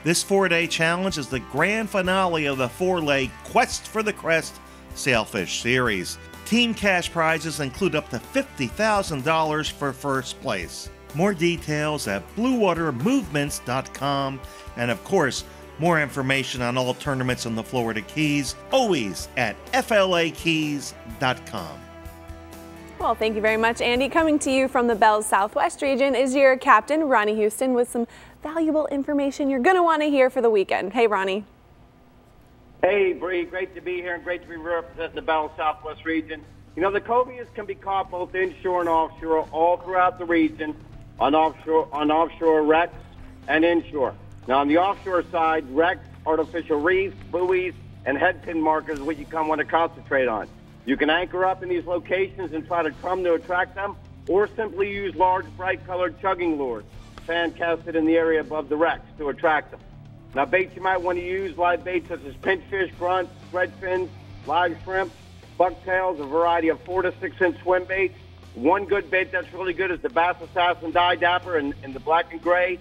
This 4-day challenge is the grand finale of the 4-leg Quest for the Crest Sailfish Series. Team cash prizes include up to $50,000 for first place. More details at bluewatermovements.com, and of course, more information on all tournaments in the Florida Keys, always at flakeys.com. Well, thank you very much, Andy. Coming to you from the Bell's Southwest region is your captain, Ronnie Houston, with some valuable information you're going to want to hear for the weekend. Hey, Ronnie. Hey, Bree. Great to be here and great to be representing the Bell's Southwest region. You know, the cobias can be caught both inshore and offshore all throughout the region on offshore wrecks and inshore. Now, on the offshore side, wrecks, artificial reefs, buoys, and head pin markers are what you want to concentrate on. You can anchor up in these locations and try to crumb to attract them, or simply use large, bright-colored chugging lures, fan casted in the area above the wrecks to attract them. Now, baits you might want to use, live baits such as pinchfish, grunts, redfins, live shrimp, bucktails, a variety of 4 to 6 inch swim baits. One good bait that's really good is the Bass Assassin Die Dapper in the black and gray.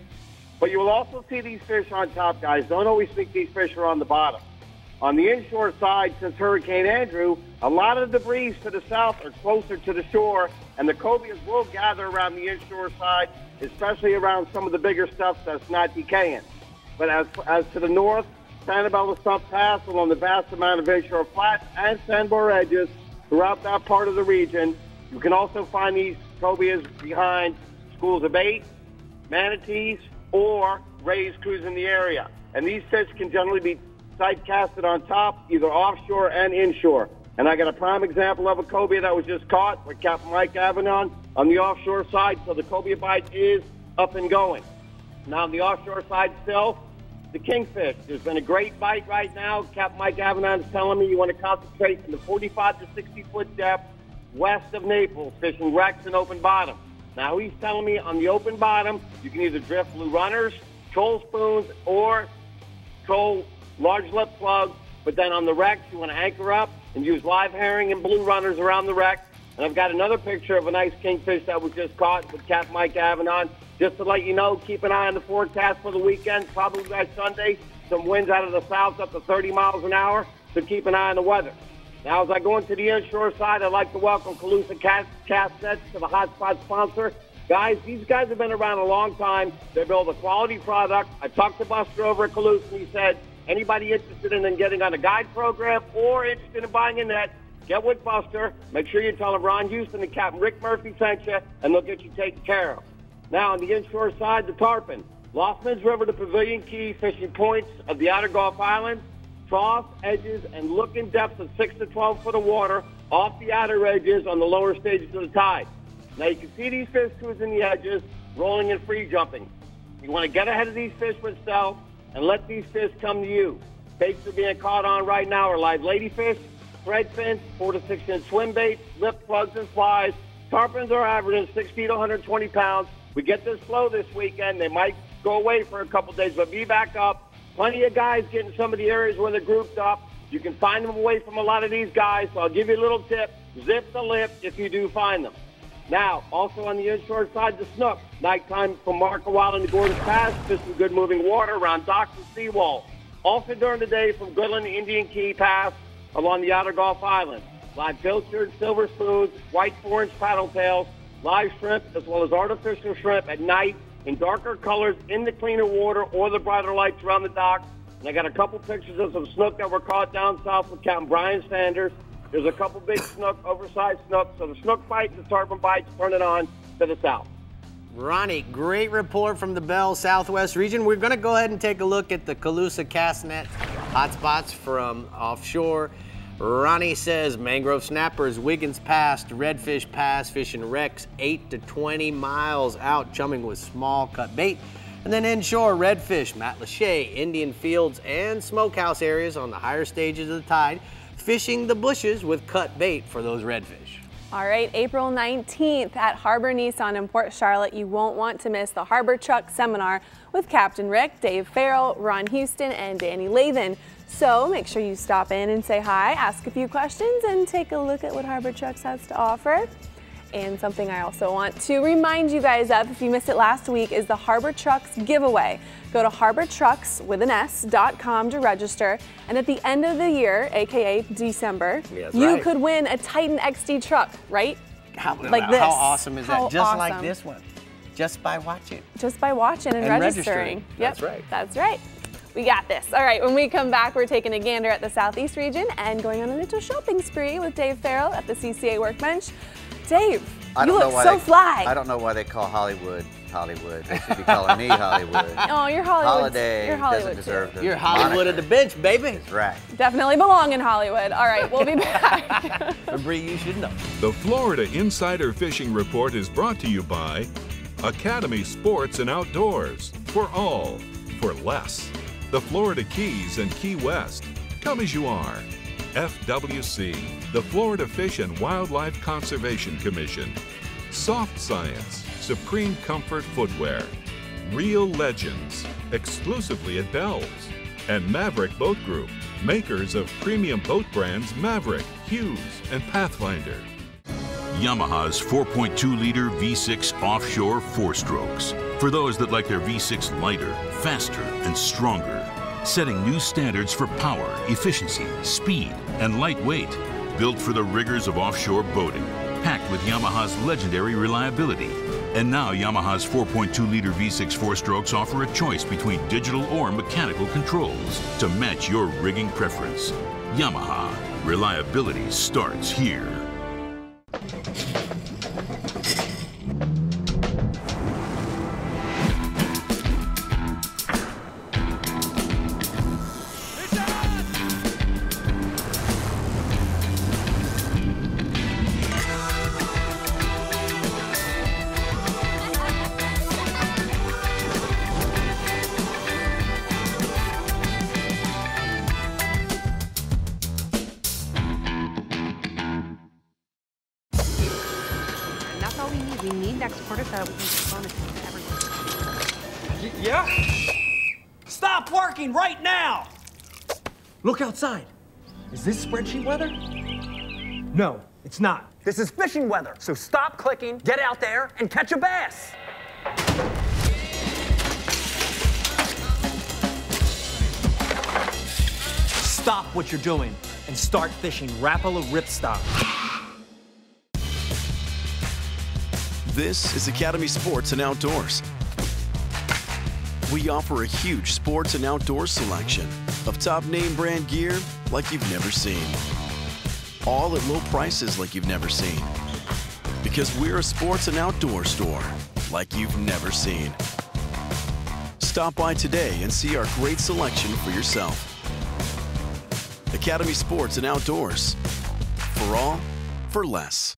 But you will also see these fish on top, guys. Don't always think these fish are on the bottom. On the inshore side, since Hurricane Andrew, a lot of debris to the south are closer to the shore, and the cobias will gather around the inshore side, especially around some of the bigger stuff that's not decaying. But as to the north, Sanibel Stump Pass along the vast amount of inshore flats and sandbar edges throughout that part of the region. You can also find these cobias behind schools of bait, manatees, or raised crews in the area. And these fish can generally be sight casted on top, either offshore and inshore. And I got a prime example of a cobia that was just caught with Captain Mike Avanon on the offshore side, so the cobia bite is up and going. Now on the offshore side still, the kingfish. There's been a great bite right now. Captain Mike Avanon is telling me you want to concentrate in the 45 to 60 foot depth west of Naples, fishing wrecks and open bottom. Now he's telling me on the open bottom, you can either drift blue runners, troll spoons, or troll large lip plugs, but then on the wrecks, you want to anchor up and use live herring and blue runners around the wreck. And I've got another picture of a nice kingfish that was just caught with Captain Mike Avanon. Just to let you know, keep an eye on the forecast for the weekend. Probably by Sunday, some winds out of the south up to 30 miles an hour, so keep an eye on the weather. Now, as I go into the inshore side, I'd like to welcome Calusa Cast Nets to the Hotspot sponsor. Guys, these guys have been around a long time. They build a quality product. I talked to Buster over at Calusa, and he said, anybody interested in getting on a guide program or interested in buying a net, get with Buster. Make sure you tell him Ron Houston and Captain Rick Murphy sent you, and they'll get you taken care of. Now, on the inshore side, the tarpon. Loftman's River to Pavilion Key, fishing points of the outer Gulf Islands, troughs, edges, and looking depths of 6 to 12 foot of water off the outer edges on the lower stages of the tide. Now, you can see these fish cruising the edges, rolling and free jumping. You want to get ahead of these fish with stealth and let these fish come to you. Baits are being caught on right now are live ladyfish, threadfins, 4 to 6 inch swim baits, lip plugs, and flies. Tarpons are averaging 60 to 120 pounds. We get this flow this weekend. They might go away for a couple days, but be back up. Plenty of guys getting some of the areas where they're grouped up. You can find them away from a lot of these guys, so I'll give you a little tip. Zip the lip if you do find them. Now, also on the inshore side, the snook. Nighttime from Markawal and the Gordon Pass, just some good moving water around docks and seawalls. Also during the day from Goodland to Indian Key Pass along the outer Gulf Islands. Live pilchard, silver spoons, white 4-inch paddle tails, live shrimp, as well as artificial shrimp at night in darker colors in the cleaner water or the brighter lights around the dock. And I got a couple pictures of some snook that were caught down south with Captain Brian Sanders. There's a couple big snook, oversized snook. So the snook bite and the tarpon bites turn it on to the south. Ronnie, great report from the Bell Southwest region. We're going to go ahead and take a look at the Calusa Cast Net hotspots from offshore. Ronnie says mangrove snappers, Wiggins Pass, Redfish Pass, fishing wrecks 8 to 20 miles out, chumming with small cut bait. And then inshore, redfish, Matlacha, Indian Fields, and smokehouse areas on the higher stages of the tide, fishing the bushes with cut bait for those redfish. All right, April 19th at Harbor Nissan in Port Charlotte. You won't want to miss the Harbor Truck Seminar with Captain Rick, Dave Farrell, Ron Houston, and Danny Lathan. So make sure you stop in and say hi, ask a few questions, and take a look at what Harbor Trucks has to offer. And something I also want to remind you guys of, if you missed it last week, is the Harbor Trucks giveaway. Go to harbortrucks.com to register, and at the end of the year, aka December, you could win a Titan XD truck, right? Like this. How awesome is that? Just awesome. like this one. Just by watching. Just by watching and registering. Yep, that's right. That's right. We got this. All right, when we come back, we're taking a gander at the Southeast region and going on a little shopping spree with Dave Farrell at the CCA Workbench. Dave, you look so fly. I don't know why they call Hollywood Hollywood. They should be calling me Hollywood. Oh, you're Hollywood. Holiday you're Hollywood doesn't deserve the You're Hollywood at the bench, baby. That's right. Definitely belong in Hollywood. All right, we'll be back. Bree, you should know. The Florida Insider Fishing Report is brought to you by Academy Sports and Outdoors. For all, for less. The Florida Keys and Key West. Come as you are. FWC, the Florida Fish and Wildlife Conservation Commission. Soft Science, Supreme Comfort Footwear. Real Legends, exclusively at Bell's. And Maverick Boat Group, makers of premium boat brands Maverick, Hughes, and Pathfinder. Yamaha's 4.2-liter V6 offshore 4-strokes. For those that like their V6 lighter, faster, and stronger. Setting new standards for power, efficiency, speed, and lightweight. Built for the rigors of offshore boating. Packed with Yamaha's legendary reliability. And now Yamaha's 4.2-liter V6 4-strokes offer a choice between digital or mechanical controls to match your rigging preference. Yamaha. Reliability starts here. Yeah? Stop working right now! Look outside. Is this spreadsheet weather? No, it's not. This is fishing weather. So stop clicking, get out there, and catch a bass. Stop what you're doing and start fishing Rapala ripstop. This is Academy Sports and Outdoors. We offer a huge sports and outdoors selection of top name brand gear like you've never seen. All at low prices like you've never seen. Because we're a sports and outdoor store like you've never seen. Stop by today and see our great selection for yourself. Academy Sports and Outdoors. For all, for less.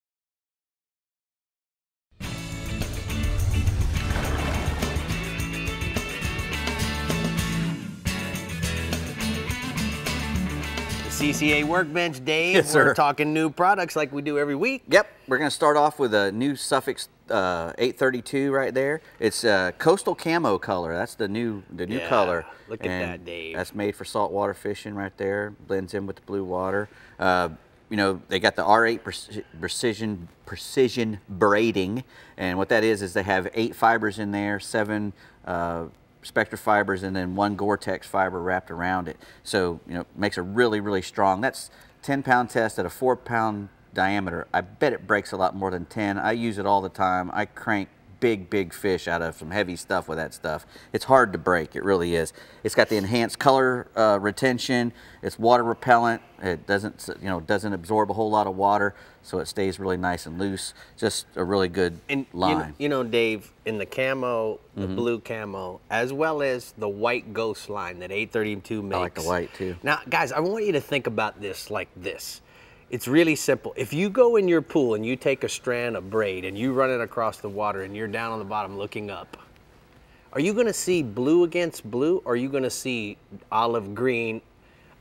CCA Workbench, Dave. Yes, sir. We're talking new products like we do every week. Yep, we're going to start off with a new Suffix 832 right there. It's coastal camo color. That's the new color. Look at that, Dave. That's made for saltwater fishing right there. Blends in with the blue water. You know, they got the R8 precision braiding, and what that is they have 8 fibers in there, 7 Spectra fibers, and then 1 Gore-Tex fiber wrapped around it. So, you know, makes it really, really strong. That's 10-pound test at a 4-pound diameter. I bet it breaks a lot more than 10. I use it all the time. I crank big fish out of some heavy stuff with that stuff. It's hard to break, it really is. It's got the enhanced color retention. It's water repellent. It doesn't, you know, doesn't absorb a whole lot of water, so it stays really nice and loose. Just a really good line. You know, Dave, in the camo, the blue camo, as well as the white Ghost line that 832 makes. I like the white too. Now, guys, I want you to think about this like this. It's really simple. If you go in your pool and you take a strand of braid and you run it across the water and you're down on the bottom looking up, are you going to see blue against blue, or are you going to see olive green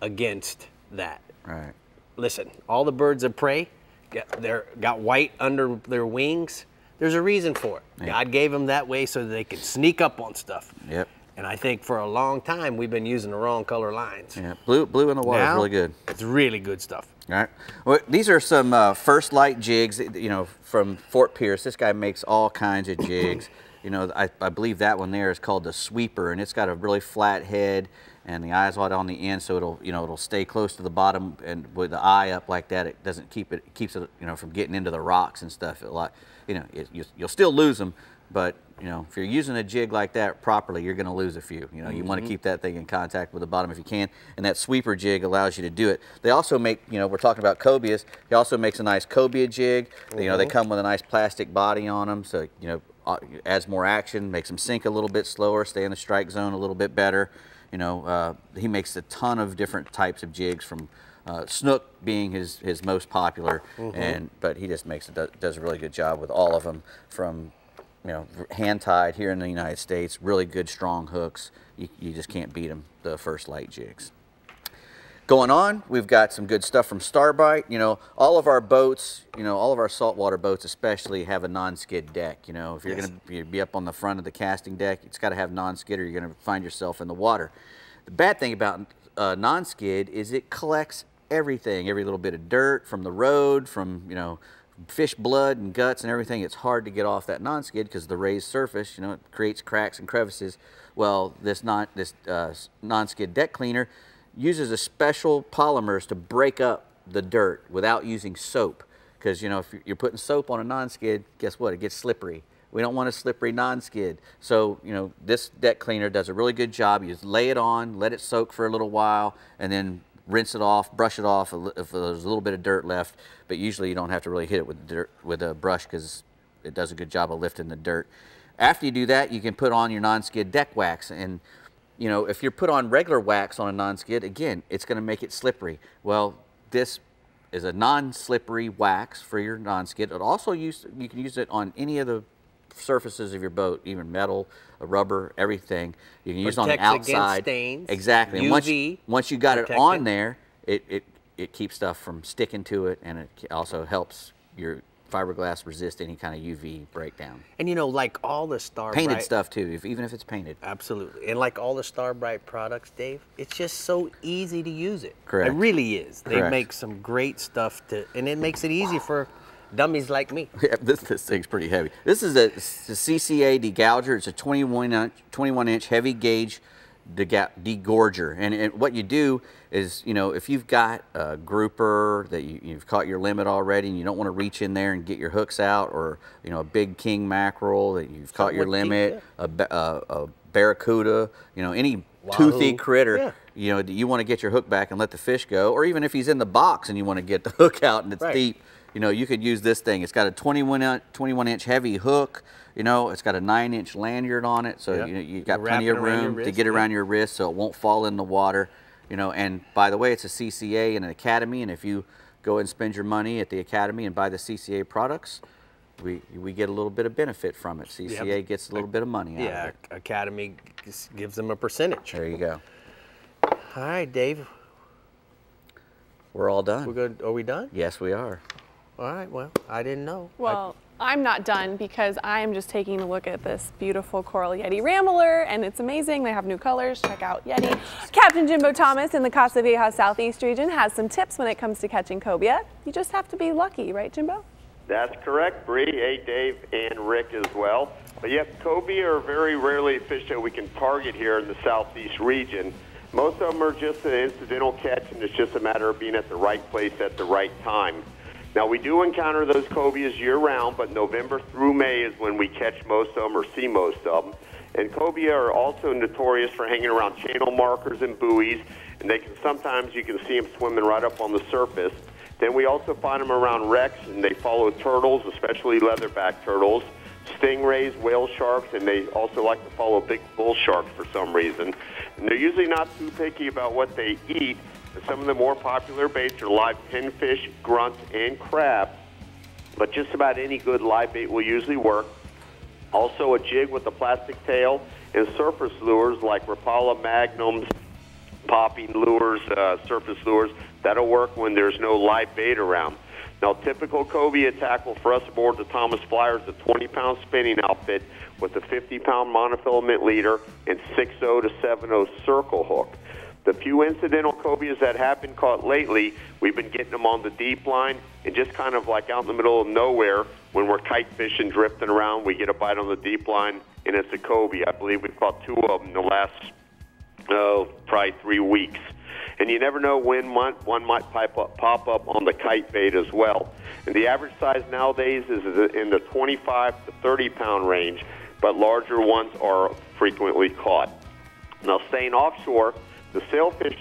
against that? Right. Listen, all the birds of prey got white under their wings. There's a reason for it. Yeah. God gave them that way so that they could sneak up on stuff. Yep. And I think for a long time we've been using the wrong color lines. Yeah, blue in the water is really good. It's really good stuff. All right. Well, these are some First Light jigs, you know, from Fort Pierce. This guy makes all kinds of jigs. You know, I believe that one there is called the Sweeper, and it's got a really flat head, and the eye's out on the end, so it'll stay close to the bottom, and with the eye up like that, it doesn't keeps it, you know, from getting into the rocks and stuff. You'll still lose them, but you know, if you're using a jig like that properly, you're going to lose a few. You know, you want to keep that thing in contact with the bottom if you can, and that Sweeper jig allows you to do it. They also make, you know, we're talking about Cobias. He also makes a nice Cobia jig. You know, they come with a nice plastic body on them, so you know, adds more action, makes them sink a little bit slower, stay in the strike zone a little bit better. You know, he makes a ton of different types of jigs, from snook being his most popular, but he just does a really good job with all of them, from, you know, hand-tied here in the United States, really good strong hooks. You just can't beat them, the First Light jigs. Going on, we've got some good stuff from Starbright. You know, all of our boats, you know, all of our saltwater boats especially have a non-skid deck. You know, if you're going to be up on the front of the casting deck, it's got to have non-skid or you're going to find yourself in the water. The bad thing about non-skid is it collects everything, every little bit of dirt from the road, from, you know, fish blood and guts and everything. It's hard to get off that non-skid because the raised surface, you know, it creates cracks and crevices. Well, this non-skid deck cleaner uses a special polymers to break up the dirt without using soap. Because, you know, if you're putting soap on a non-skid, guess what? It gets slippery. We don't want a slippery non-skid. So, you know, this deck cleaner does a really good job. You just lay it on, let it soak for a little while, and then rinse it off, brush it off if there's a little bit of dirt left. But usually you don't have to really hit it with a brush because it does a good job of lifting the dirt. After you do that, you can put on your non-skid deck wax. And you know, if you put on regular wax on a non-skid, again, it's going to make it slippery. Well, this is a non-slippery wax for your non-skid. It also you can use it on any of the surfaces of your boat, even metal, rubber, everything. You can use it on the outside. Against stains. Exactly. UV and once you got it on there, it keeps stuff from sticking to it, and it also helps your fiberglass resist any kind of UV breakdown. And you know, like all the Starbright painted stuff too, even if it's painted. Absolutely. And like all the Starbright products, Dave, it's just so easy to use it. Correct. It really is. They Correct. make some great stuff and it makes it easy for dummies like me. Yeah, this thing's pretty heavy. This is a CCA degouger. It's a 21-inch heavy gauge degorger. And what you do is, you know, if you've got a grouper that you've caught your limit already and you don't want to reach in there and get your hooks out, or, you know, a big king mackerel that you've caught your limit, a barracuda, you know, any toothy critter, you know, you want to get your hook back and let the fish go, or even if he's in the box and you want to get the hook out and it's deep, you know, you could use this thing. It's got a 21-inch heavy hook. You know, it's got a 9-inch lanyard on it, so you know, you've got plenty of room to get around your wrist so it won't fall in the water. You know, and by the way, it's a CCA and an Academy, and if you go and spend your money at the Academy and buy the CCA products, we get a little bit of benefit from it. CCA gets a little bit of money out of it. Yeah, Academy gives them a percentage. There you go. All right, Dave. We're all done. We're good. Are we done? Yes, we are. All right, well, I didn't know. Well, I'm not done because I'm just taking a look at this beautiful Coral Yeti Rambler, and it's amazing. They have new colors. Check out Yeti. Captain Jimbo Thomas in the Casa Vieja Southeast region has some tips when it comes to catching cobia. You just have to be lucky, right, Jimbo? That's correct, Bree. Hey, Dave and Rick as well. But yep, cobia are very rarely a fish that we can target here in the Southeast region. Most of them are just an incidental catch, and it's just a matter of being at the right place at the right time. Now, we do encounter those cobias year-round, but November through May is when we catch most of them or see most of them. And cobia are also notorious for hanging around channel markers and buoys, and sometimes you can see them swimming right up on the surface. Then we also find them around wrecks, and they follow turtles, especially leatherback turtles, stingrays, whale sharks, and they also like to follow big bull sharks for some reason. And they're usually not too picky about what they eat. Some of the more popular baits are live pinfish, grunts, and crab, but just about any good live bait will usually work. Also a jig with a plastic tail and surface lures like Rapala magnums, popping lures, surface lures. That'll work when there's no live bait around. Now, typical cobia tackle for us aboard the Thomas Flyer is a 20-pound spinning outfit with a 50-pound monofilament leader and 6.0 to 7.0 circle hook. The few incidental cobias that have been caught lately, we've been getting them on the deep line and just kind of like out in the middle of nowhere when we're kite fishing, drifting around, we get a bite on the deep line, and it's a cobia. I believe we've caught 2 of them in the last, probably 3 weeks. And you never know when one might pop up on the kite bait as well. And the average size nowadays is in the 25 to 30-pound range, but larger ones are frequently caught. Now, staying offshore, the sailfish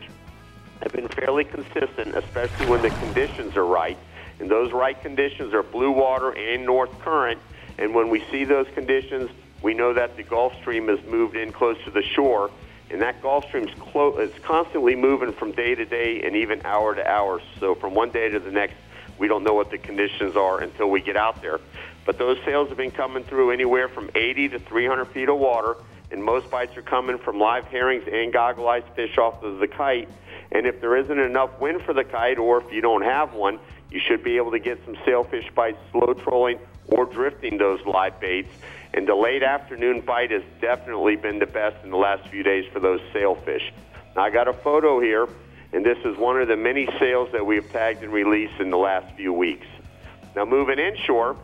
have been fairly consistent, especially when the conditions are right. And those right conditions are blue water and north current. And when we see those conditions, we know that the Gulf Stream has moved in close to the shore. And that Gulf Stream is constantly moving from day to day and even hour to hour. So from one day to the next, we don't know what the conditions are until we get out there. But those sails have been coming through anywhere from 80 to 300 feet of water. and most bites are coming from live herrings and goggle-eyed fish off of the kite. And if there isn't enough wind for the kite, or if you don't have one, you should be able to get some sailfish bites slow trolling or drifting those live baits. And the late afternoon bite has definitely been the best in the last few days for those sailfish. Now, I got a photo here, and this is one of the many sails that we have tagged and released in the last few weeks. Now, moving inshore,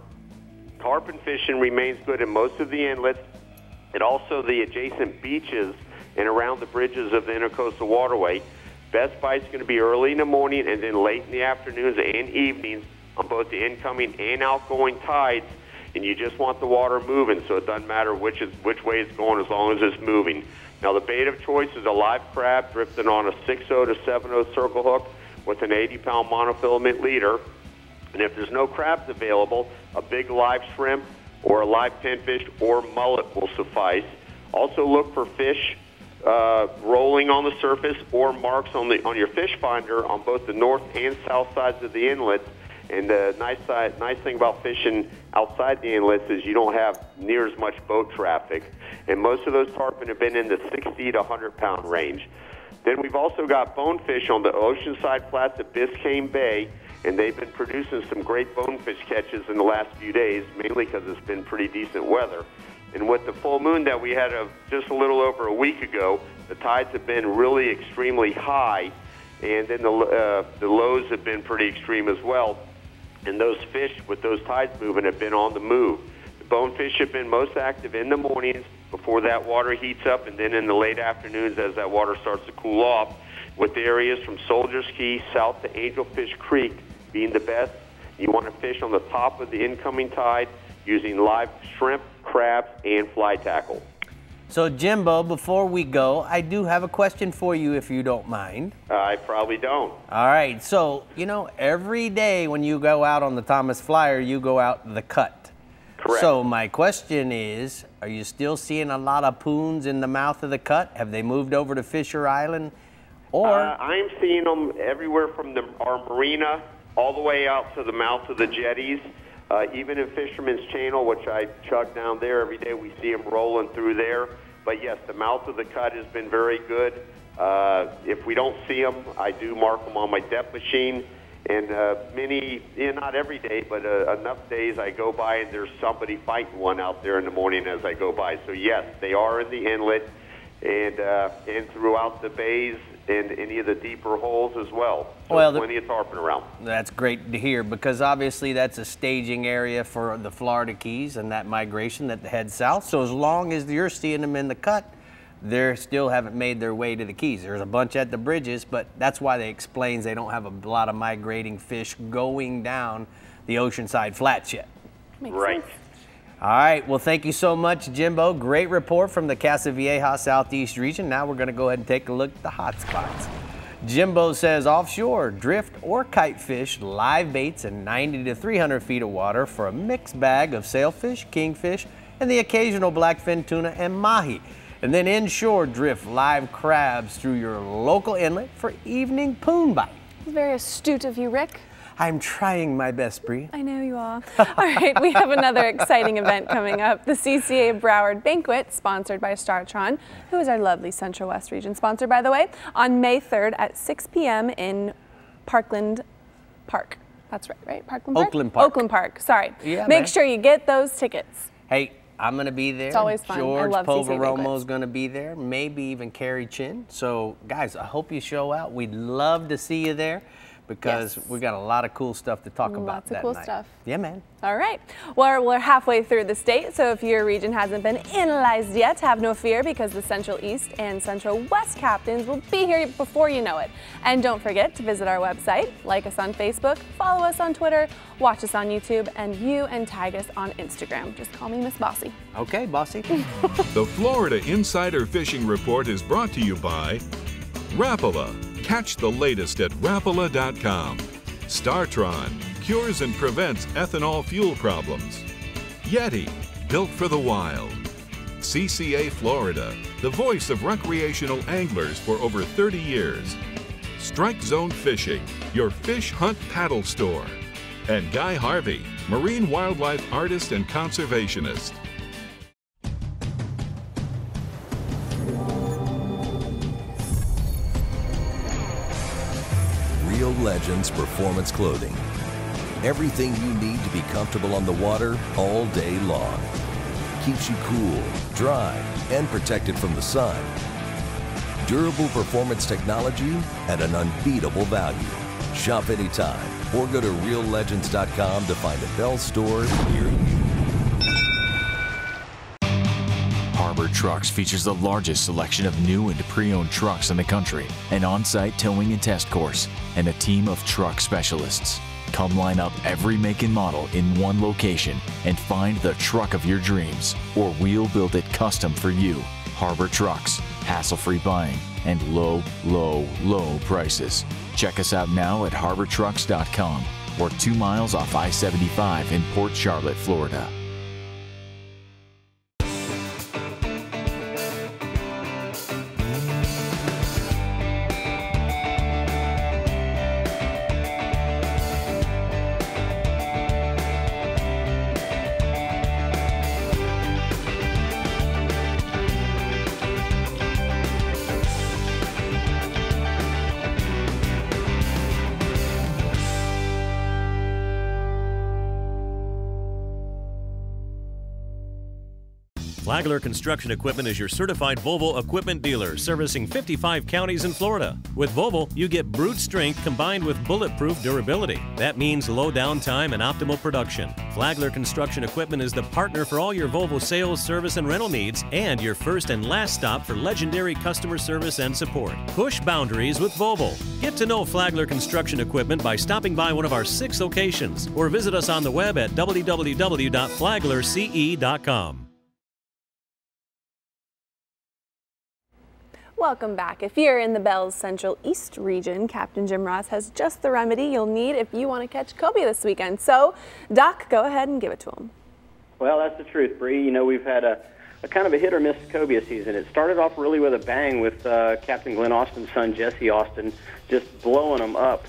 tarpon fishing remains good in most of the inlets and also the adjacent beaches and around the bridges of the Intercoastal Waterway. Best bite's going to be early in the morning and then late in the afternoons and evenings on both the incoming and outgoing tides, and you just want the water moving, so it doesn't matter which way it's going as long as it's moving. Now, the bait of choice is a live crab drifted on a 6.0 to 7.0 circle hook with an 80-pound monofilament leader. And if there's no crabs available, a big live shrimp or a live pinfish or mullet will suffice. Also look for fish rolling on the surface or marks on your fish finder on both the north and south sides of the inlet. And the nice thing about fishing outside the inlets is you don't have near as much boat traffic. And most of those tarpon have been in the 60 to 100-pound range. Then we've also got bonefish on the oceanside flats of Biscayne Bay, and they've been producing some great bonefish catches in the last few days, mainly because it's been pretty decent weather. And with the full moon that we had just a little over a week ago, the tides have been really extremely high, and then the lows have been pretty extreme as well. And those fish, with those tides moving, have been on the move. The bonefish have been most active in the mornings before that water heats up, and then in the late afternoons as that water starts to cool off, with the areas from Soldier's Key south to Angelfish Creek being the best. You want to fish on the top of the incoming tide using live shrimp, crabs, and fly tackle. So, Jimbo, before we go, I do have a question for you, if you don't mind. I probably don't. All right. So, you know, every day when you go out on the Thomas Flyer, you go out the cut. Correct. So, my question is, are you still seeing a lot of poons in the mouth of the cut? Have they moved over to Fisher Island? Or I'm seeing them everywhere from our marina all the way out to the mouth of the jetties. Even in Fisherman's Channel, which I chug down there every day, we see them rolling through there. But yes, the mouth of the cut has been very good. If we don't see them, I do mark them on my depth machine. And not every day, but enough days I go by and there's somebody fighting one out there in the morning as I go by. So yes, they are in the inlet and throughout the bays and any of the deeper holes as well. So well, plenty of tarpon around. That's great to hear, because obviously that's a staging area for the Florida Keys and that migration that heads south. So as long as you're seeing them in the cut, they still haven't made their way to the Keys. There's a bunch at the bridges, but that's why they explains they don't have a lot of migrating fish going down the oceanside flats yet. Right. All right, well, thank you so much, Jimbo. Great report from the Casa Vieja Southeast region. Now we're going to go ahead and take a look at the hot spots. Jimbo says offshore, drift or kite fish, live baits in 90 to 300 feet of water for a mixed bag of sailfish, kingfish, and the occasional blackfin tuna and mahi. And then inshore, drift live crabs through your local inlet for evening poon bite. Very astute of you, Rick. I'm trying my best, Bree. I know you are. All right, we have another exciting event coming up. The CCA Broward Banquet, sponsored by Startron, who is our lovely Central West Region sponsor, by the way, on May 3rd at 6 p.m. in Parkland Park. That's right? Parkland Park? Oakland Park. Oakland Park, sorry. Yeah, Make sure you get those tickets. Hey, I'm going to be there. It's always fun. George I love Poveromo's going to be there, maybe even Carrie Chin. So, guys, I hope you show out. We'd love to see you there, because we got a lot of cool stuff to talk about that night. Lots of cool stuff. Yeah, man. All right. Well, we're halfway through the state, so if your region hasn't been analyzed yet, have no fear, because the Central East and Central West captains will be here before you know it. And don't forget to visit our website, like us on Facebook, follow us on Twitter, watch us on YouTube, and tag us on Instagram. Just call me Miss Bossy. Okay, Bossy. The Florida Insider Fishing Report is brought to you by Rapala. Catch the latest at Rapala.com. Startron cures and prevents ethanol fuel problems. Yeti, built for the wild. CCA Florida, the voice of recreational anglers for over 30 years. Strike Zone Fishing, your fish hunt paddle store. And Guy Harvey, marine wildlife artist and conservationist. Legends Performance Clothing. Everything you need to be comfortable on the water all day long. Keeps you cool, dry, and protected from the sun. Durable performance technology at an unbeatable value. Shop anytime or go to reallegends.com to find a Bell store near you. Harbor Trucks features the largest selection of new and pre-owned trucks in the country, an on-site towing and test course, and a team of truck specialists. Come line up every make and model in one location and find the truck of your dreams, or we'll build it custom for you. Harbor Trucks, hassle-free buying, and low, low, low prices. Check us out now at harbortrucks.com or 2 miles off I-75 in Port Charlotte, Florida. Flagler Construction Equipment is your certified Volvo equipment dealer, servicing 55 counties in Florida. With Volvo, you get brute strength combined with bulletproof durability. That means low downtime and optimal production. Flagler Construction Equipment is the partner for all your Volvo sales, service, and rental needs, and your first and last stop for legendary customer service and support. Push boundaries with Volvo. Get to know Flagler Construction Equipment by stopping by one of our 6 locations, or visit us on the web at www.flaglerce.com. Welcome back. If you're in the Bell's Central East region, Captain Jim Ross has just the remedy you'll need if you want to catch cobia this weekend. So, Doc, go ahead and give it to him. Well, that's the truth, Bree. You know, we've had a kind of a hit or miss cobia season. It started off really with a bang with Captain Glenn Austin's son, Jesse Austin, just blowing them up.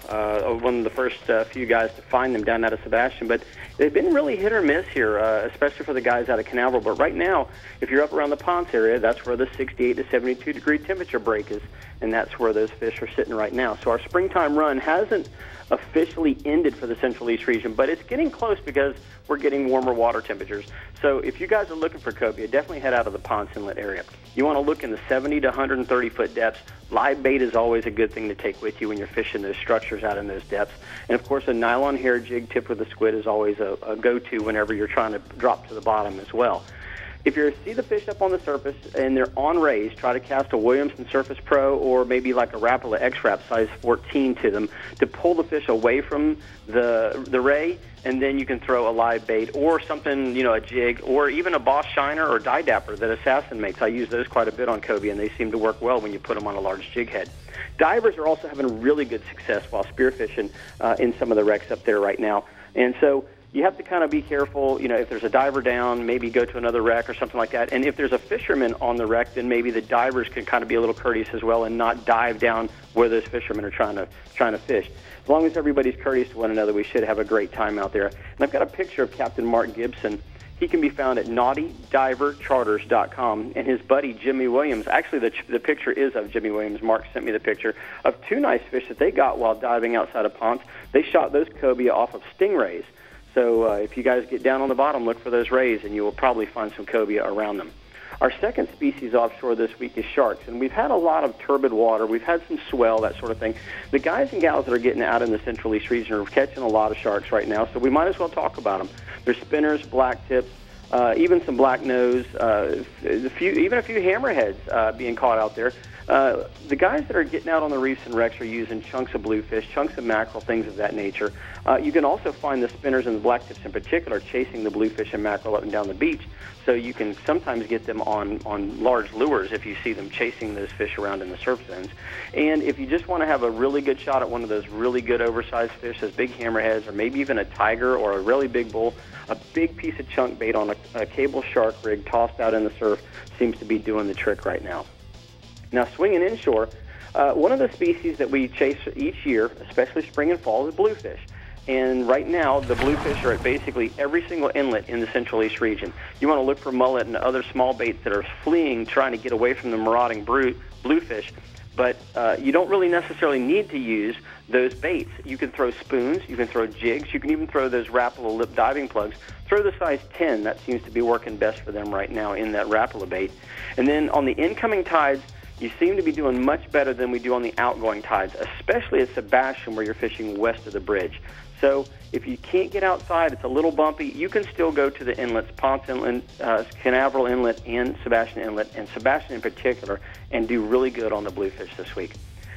One of the first few guys to find them down out of Sebastian. But they've been really hit or miss here, especially for the guys out of Canaveral. But right now, if you're up around the Ponce area, that's where the 68 to 72 degree temperature break is, and that's where those fish are sitting right now. So our springtime run hasn't officially ended for the Central East region, but it's getting close because we're getting warmer water temperatures. So if you guys are looking for cobia, definitely head out of the Ponce Inlet area. You want to look in the 70 to 130 foot depths. Live bait is always a good thing to take with you when you're fishing those structures out in those depths. And of course, a nylon hair jig tipped with a squid is always a go-to whenever you're trying to drop to the bottom as well. If you see the fish up on the surface and they're on rays, try to cast a Williamson Surface Pro or maybe like a Rapala X-Wrap size 14 to them to pull the fish away from the ray, and then you can throw a live bait or something, you know, a jig or even a Boss Shiner or Die Dapper that Assassin makes. I use those quite a bit on cobia, and they seem to work well when you put them on a large jig head. Divers are also having really good success while spearfishing in some of the wrecks up there right now. And so you have to kind of be careful, you know, if there's a diver down, maybe go to another wreck or something like that. And if there's a fisherman on the wreck, then maybe the divers can kind of be a little courteous as well and not dive down where those fishermen are trying to fish. As long as everybody's courteous to one another, we should have a great time out there. And I've got a picture of Captain Mark Gibson. He can be found at naughtydivercharters.com, and his buddy Jimmy Williams. Actually, the picture is of Jimmy Williams. Mark sent me the picture of 2 nice fish that they got while diving outside of Ponce. They shot those cobia off of stingrays. So if you guys get down on the bottom, look for those rays, and you will probably find some cobia around them. Our second species offshore this week is sharks, and we've had a lot of turbid water. We've had some swell, that sort of thing. The guys and gals that are getting out in the Central East region are catching a lot of sharks right now, so we might as well talk about them. There's spinners, black tips, even some black nose, even a few hammerheads being caught out there. The guys that are getting out on the reefs and wrecks are using chunks of bluefish, chunks of mackerel, things of that nature. You can also find the spinners and the black tips in particular chasing the bluefish and mackerel up and down the beach. So you can sometimes get them on large lures if you see them chasing those fish around in the surf zones. And if you just want to have a really good shot at one of those really good oversized fish, those big hammerheads, or maybe even a tiger or a really big bull, a big piece of chunk bait on a cable shark rig tossed out in the surf seems to be doing the trick right now. Now, swinging inshore, one of the species that we chase each year, especially spring and fall, is bluefish. And right now, the bluefish are at basically every single inlet in the Central East region. You want to look for mullet and other small baits that are fleeing, trying to get away from the marauding bluefish. but you don't really necessarily need to use those baits. You can throw spoons, you can throw jigs, you can even throw those Rapala lip diving plugs. Throw the size 10. That seems to be working best for them right now in that Rapala bait. And then on the incoming tides, you seem to be doing much better than we do on the outgoing tides, especially at Sebastian where you're fishing west of the bridge. So if you can't get outside, it's a little bumpy, you can still go to the inlets, Ponce Inlet, Canaveral Inlet, and Sebastian Inlet, and Sebastian in particular, and do really good on the bluefish this week.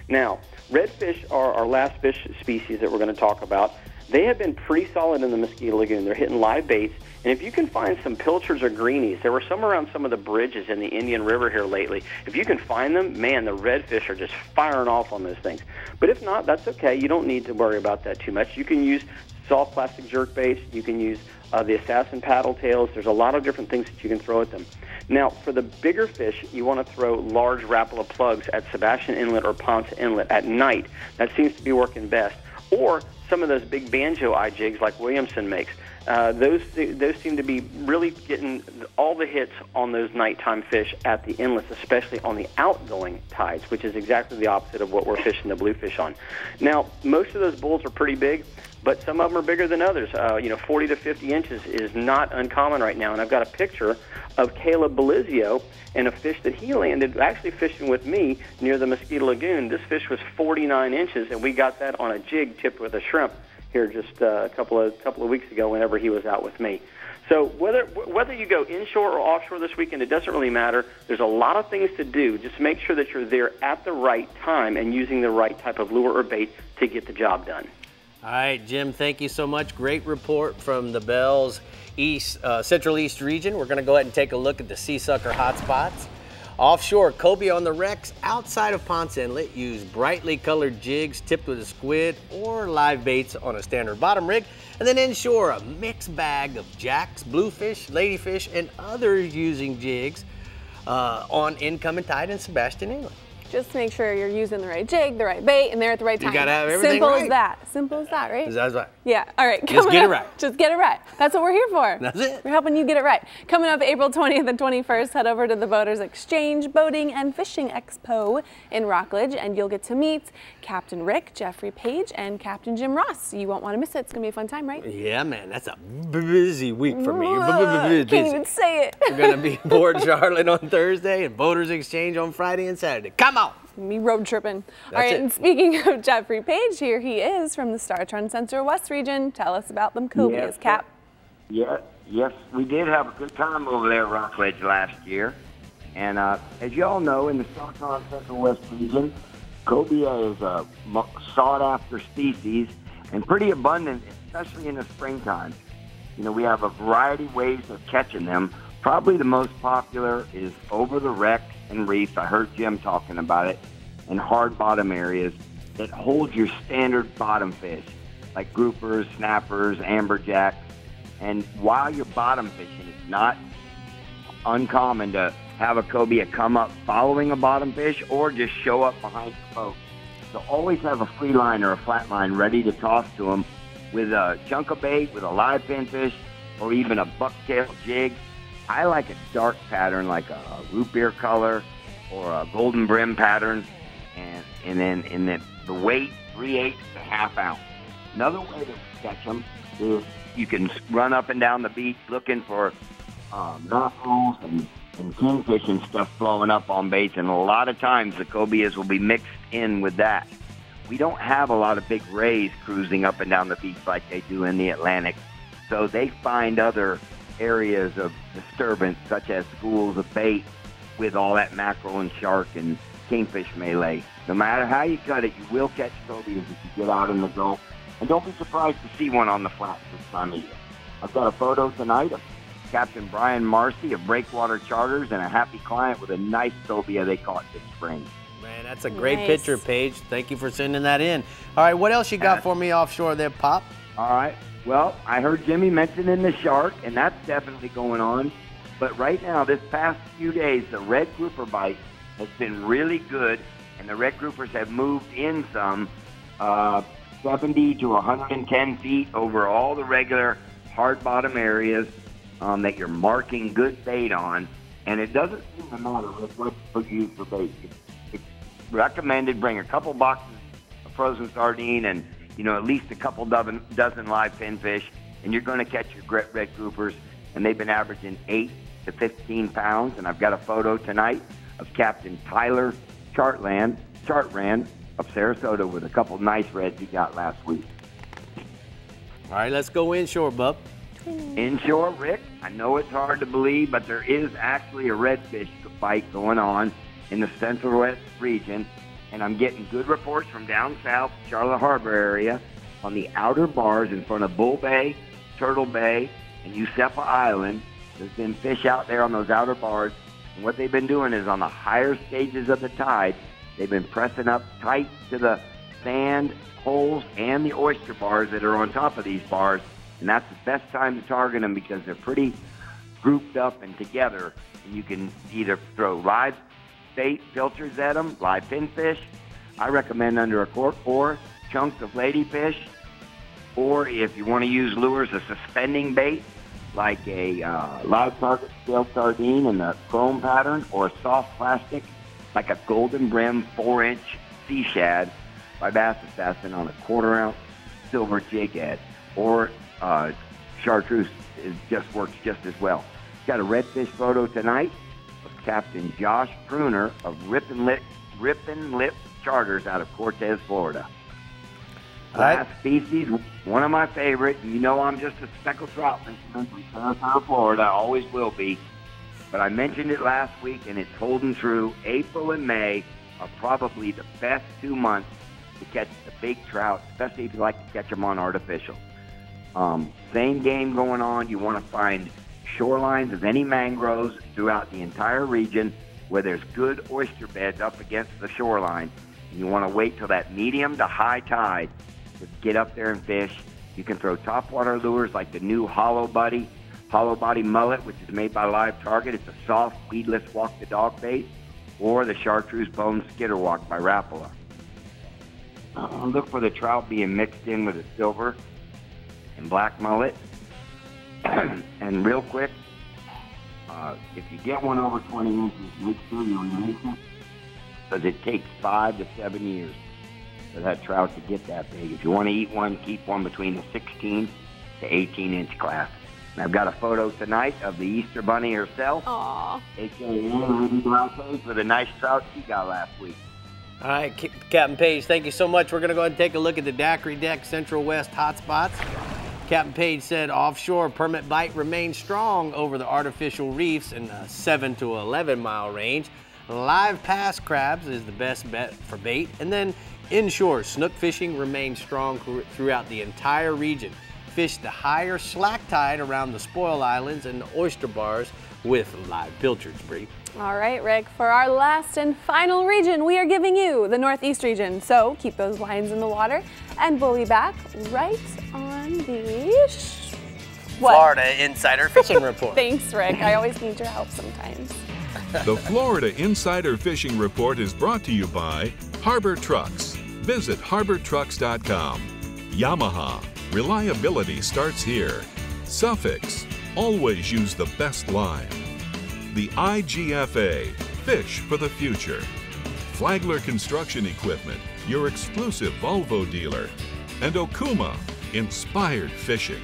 Now, redfish are our last fish species that we're going to talk about. They have been pretty solid in the Mosquito Lagoon. They're hitting live baits. And if you can find some pilchards or greenies, there were some around some of the bridges in the Indian River here lately. If you can find them, man, the redfish are just firing off on those things. But if not, that's okay. You don't need to worry about that too much. You can use soft plastic jerk baits. You can use the assassin paddle tails. There's a lot of different things that you can throw at them. Now, for the bigger fish, you want to throw large Rapala plugs at Sebastian Inlet or Ponce Inlet at night. That seems to be working best. Or some of those big banjo eye jigs like Williamson makes. Those seem to be really getting all the hits on those nighttime fish at the inlets, especially on the outgoing tides, which is exactly the opposite of what we're fishing the bluefish on. Now, most of those bulls are pretty big, but some of them are bigger than others. 40 to 50 inches is not uncommon right now, and I've got a picture of Caleb Belizio and a fish that he landed actually fishing with me near the Mosquito Lagoon. This fish was 49 inches, and we got that on a jig tipped with a shrimp here just a couple of weeks ago whenever he was out with me. So whether you go inshore or offshore this weekend, it doesn't really matter. There's a lot of things to do. Just make sure that you're there at the right time and using the right type of lure or bait to get the job done. All right, Jim, thank you so much. Great report from the Bell's Central East region. We're going to go ahead and take a look at the sea sucker hotspots. Offshore, Cobia on the wrecks outside of Ponce Inlet use brightly colored jigs tipped with a squid or live baits on a standard bottom rig. And then inshore, a mixed bag of jacks, bluefish, ladyfish, and others using jigs on incoming tide in Sebastian Inlet. Just make sure you're using the right jig, the right bait, and they're at the right time. You gotta have everything Simple right. as that. Simple as that, right? That's right. Yeah. All right. Just get it right. Just get it right. That's what we're here for. That's it. We're helping you get it right. Coming up April 20th and 21st, head over to the Boaters Exchange Boating and Fishing Expo in Rockledge, and you'll get to meet Captain Rick, Jeffrey Page, and Captain Jim Ross. You won't want to miss it. It's going to be a fun time, right? Yeah, man. That's a busy week for me. Can't even say it. We're going to be in Port Charlotte on Thursday and Boaters Exchange on Friday and Saturday. Come on. Me road tripping. That's all right, it. And speaking of Jeffrey Page, here he is from the Star Trend Central West region. Tell us about them Cobias, Yes, Cap. Yes, we did have a good time over there at Rockledge last year. And as you all know, in the Star Trend Central West region, cobia is a sought-after species and pretty abundant, especially in the springtime. You know, we have a variety of ways of catching them. Probably the most popular is over the wreck and reef. I heard Jim talking about it, in hard bottom areas that hold your standard bottom fish, like groupers, snappers, amberjacks. And while you're bottom fishing, it's not uncommon to have a cobia come up following a bottom fish or just show up behind the boat. So always have a free line or a flat line ready to toss to them with a chunk of bait, with a live pinfish, or even a bucktail jig. I like a dark pattern like a root beer color or a golden brim pattern, and then the weight, 3/8 to ½ ounce. Another way to catch them is you can run up and down the beach looking for mussels and kingfish and stuff flowing up on baits, and a lot of times the cobias will be mixed in with that. We don't have a lot of big rays cruising up and down the beach like they do in the Atlantic, so they find other areas of disturbance, such as schools of bait with all that mackerel and shark and kingfish melee. No matter how you cut it, you will catch cobias if you get out in the Gulf. And don't be surprised to see one on the flats this time of year. I've got a photo tonight of Captain Brian Marcy of Breakwater Charters and a happy client with a nice cobia they caught this spring. Man, that's a great picture, Paige. Thank you for sending that in. All right, what else you got for me offshore there, Pop? All right. Well, I heard Jimmy mentioning the shark, and that's definitely going on. But right now, this past few days, the red grouper bite has been really good, and the red groupers have moved in some 70 to 110 feet over all the regular hard bottom areas that you're marking good bait on. And it doesn't seem to matter what you use for bait. recommended bring a couple boxes of frozen sardine and, you know, at least a couple dozen live pinfish, and you're going to catch your red groupers, and they've been averaging 8 to 15 pounds. And I've got a photo tonight of Captain Tyler Chartrand of Sarasota with a couple nice reds he got last week. All right, let's go inshore, bub. Inshore, Rick, I know it's hard to believe, but there is actually a redfish fight going on in the Central West region, and I'm getting good reports from down south, Charlotte Harbor area, on the outer bars in front of Bull Bay, Turtle Bay, and Yosefa Island. There's been fish out there on those outer bars, and what they've been doing is on the higher stages of the tide, they've been pressing up tight to the sand holes and the oyster bars that are on top of these bars, and that's the best time to target them because they're pretty grouped up and together, and you can either throw live bait filters at them, live pinfish. I recommend under a cork, or chunks of ladyfish, or if you want to use lures, a suspending bait like a live target scaled sardine in the chrome pattern, or a soft plastic like a golden brim 4-inch sea shad by Bass Assassin on a 1/4 ounce silver jig head, or chartreuse works just as well. Got a redfish photo tonight of Captain Josh Pruner of Rippin' Lip Charters out of Cortez, Florida. Last species, one of my favorite. You know I'm just a speckled trout fisherman from Sarasota, Florida. I always will be. But I mentioned it last week, and it's holding true. April and May are probably the best 2 months to catch the big trout, especially if you like to catch them on artificial. Same game going on. You want to find shorelines of any mangroves throughout the entire region where there's good oyster beds up against the shoreline. And you want to wait till that medium to high tide to get up there and fish. You can throw topwater lures like the new Hollow Body Mullet, which is made by Live Target. It's a soft, weedless walk the dog bait, or the Chartreuse Bone Skitter Walk by Rapala. Look for the trout being mixed in with a silver and black mullet. And real quick, if you get one over 20 inches, make sure you release it, because it takes 5 to 7 years for that trout to get that big. If you want to eat one, keep one between the 16 to 18 inch class. And I've got a photo tonight of the Easter Bunny herself, a.k.a. Ruby Duarte, with a nice trout she got last week. All right, Captain Page, thank you so much. We're going to go ahead and take a look at the Daiquiri Deck Central West hotspots. Captain Page said offshore permit bite remains strong over the artificial reefs in the 7 to 11 mile range. Live pass crabs is the best bet for bait. And then inshore, snook fishing remains strong throughout the entire region. Fish the higher slack tide around the Spoil Islands and the oyster bars with live pilchards, Bree. All right, Rick, for our last and final region, we are giving you the Northeast region. So keep those lines in the water, and we'll be back right on the Florida Insider Fishing Report. Thanks, Rick. I always need your help sometimes. The Florida Insider Fishing Report is brought to you by Harbor Trucks. Visit harbortrucks.com. Yamaha. Reliability starts here. Suffix. Always use the best line. The IGFA. Fish for the future. Flagler Construction Equipment. Your exclusive Volvo dealer. And Okuma. Inspired fishing.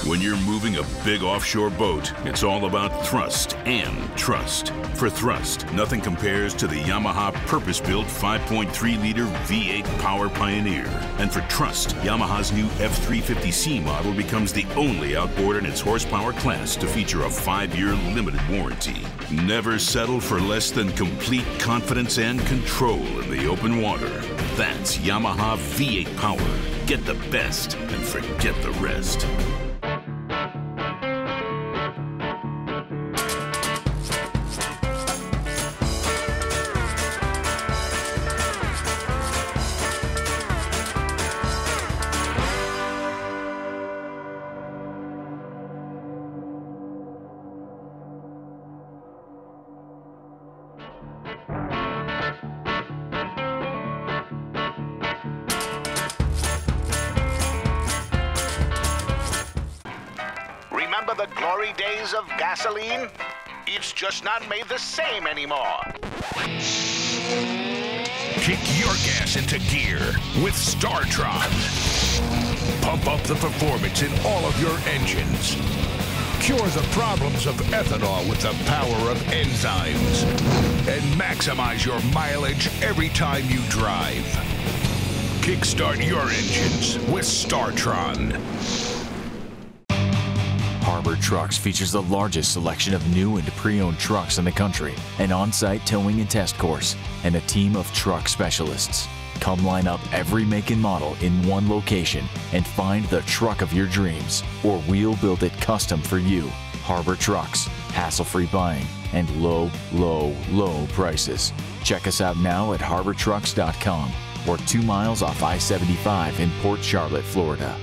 When you're moving a big offshore boat, it's all about thrust and trust. For thrust, nothing compares to the Yamaha purpose-built 5.3-liter V8 Power Pioneer. And for trust, Yamaha's new F350C model becomes the only outboard in its horsepower class to feature a 5-year limited warranty. Never settle for less than complete confidence and control in the open water. That's Yamaha V8 Power. Get the best and forget the rest. Remember the glory days of gasoline? It's just not made the same anymore. Kick your gas into gear with StarTron. Pump up the performance in all of your engines. Cure the problems of ethanol with the power of enzymes. And maximize your mileage every time you drive. Kickstart your engines with StarTron. Harbor Trucks features the largest selection of new and pre-owned trucks in the country, an on-site towing and test course, and a team of truck specialists. Come line up every make and model in one location and find the truck of your dreams, or we'll build it custom for you. Harbor Trucks, hassle-free buying, and low, low, low prices. Check us out now at harbortrucks.com or 2 miles off I-75 in Port Charlotte, Florida.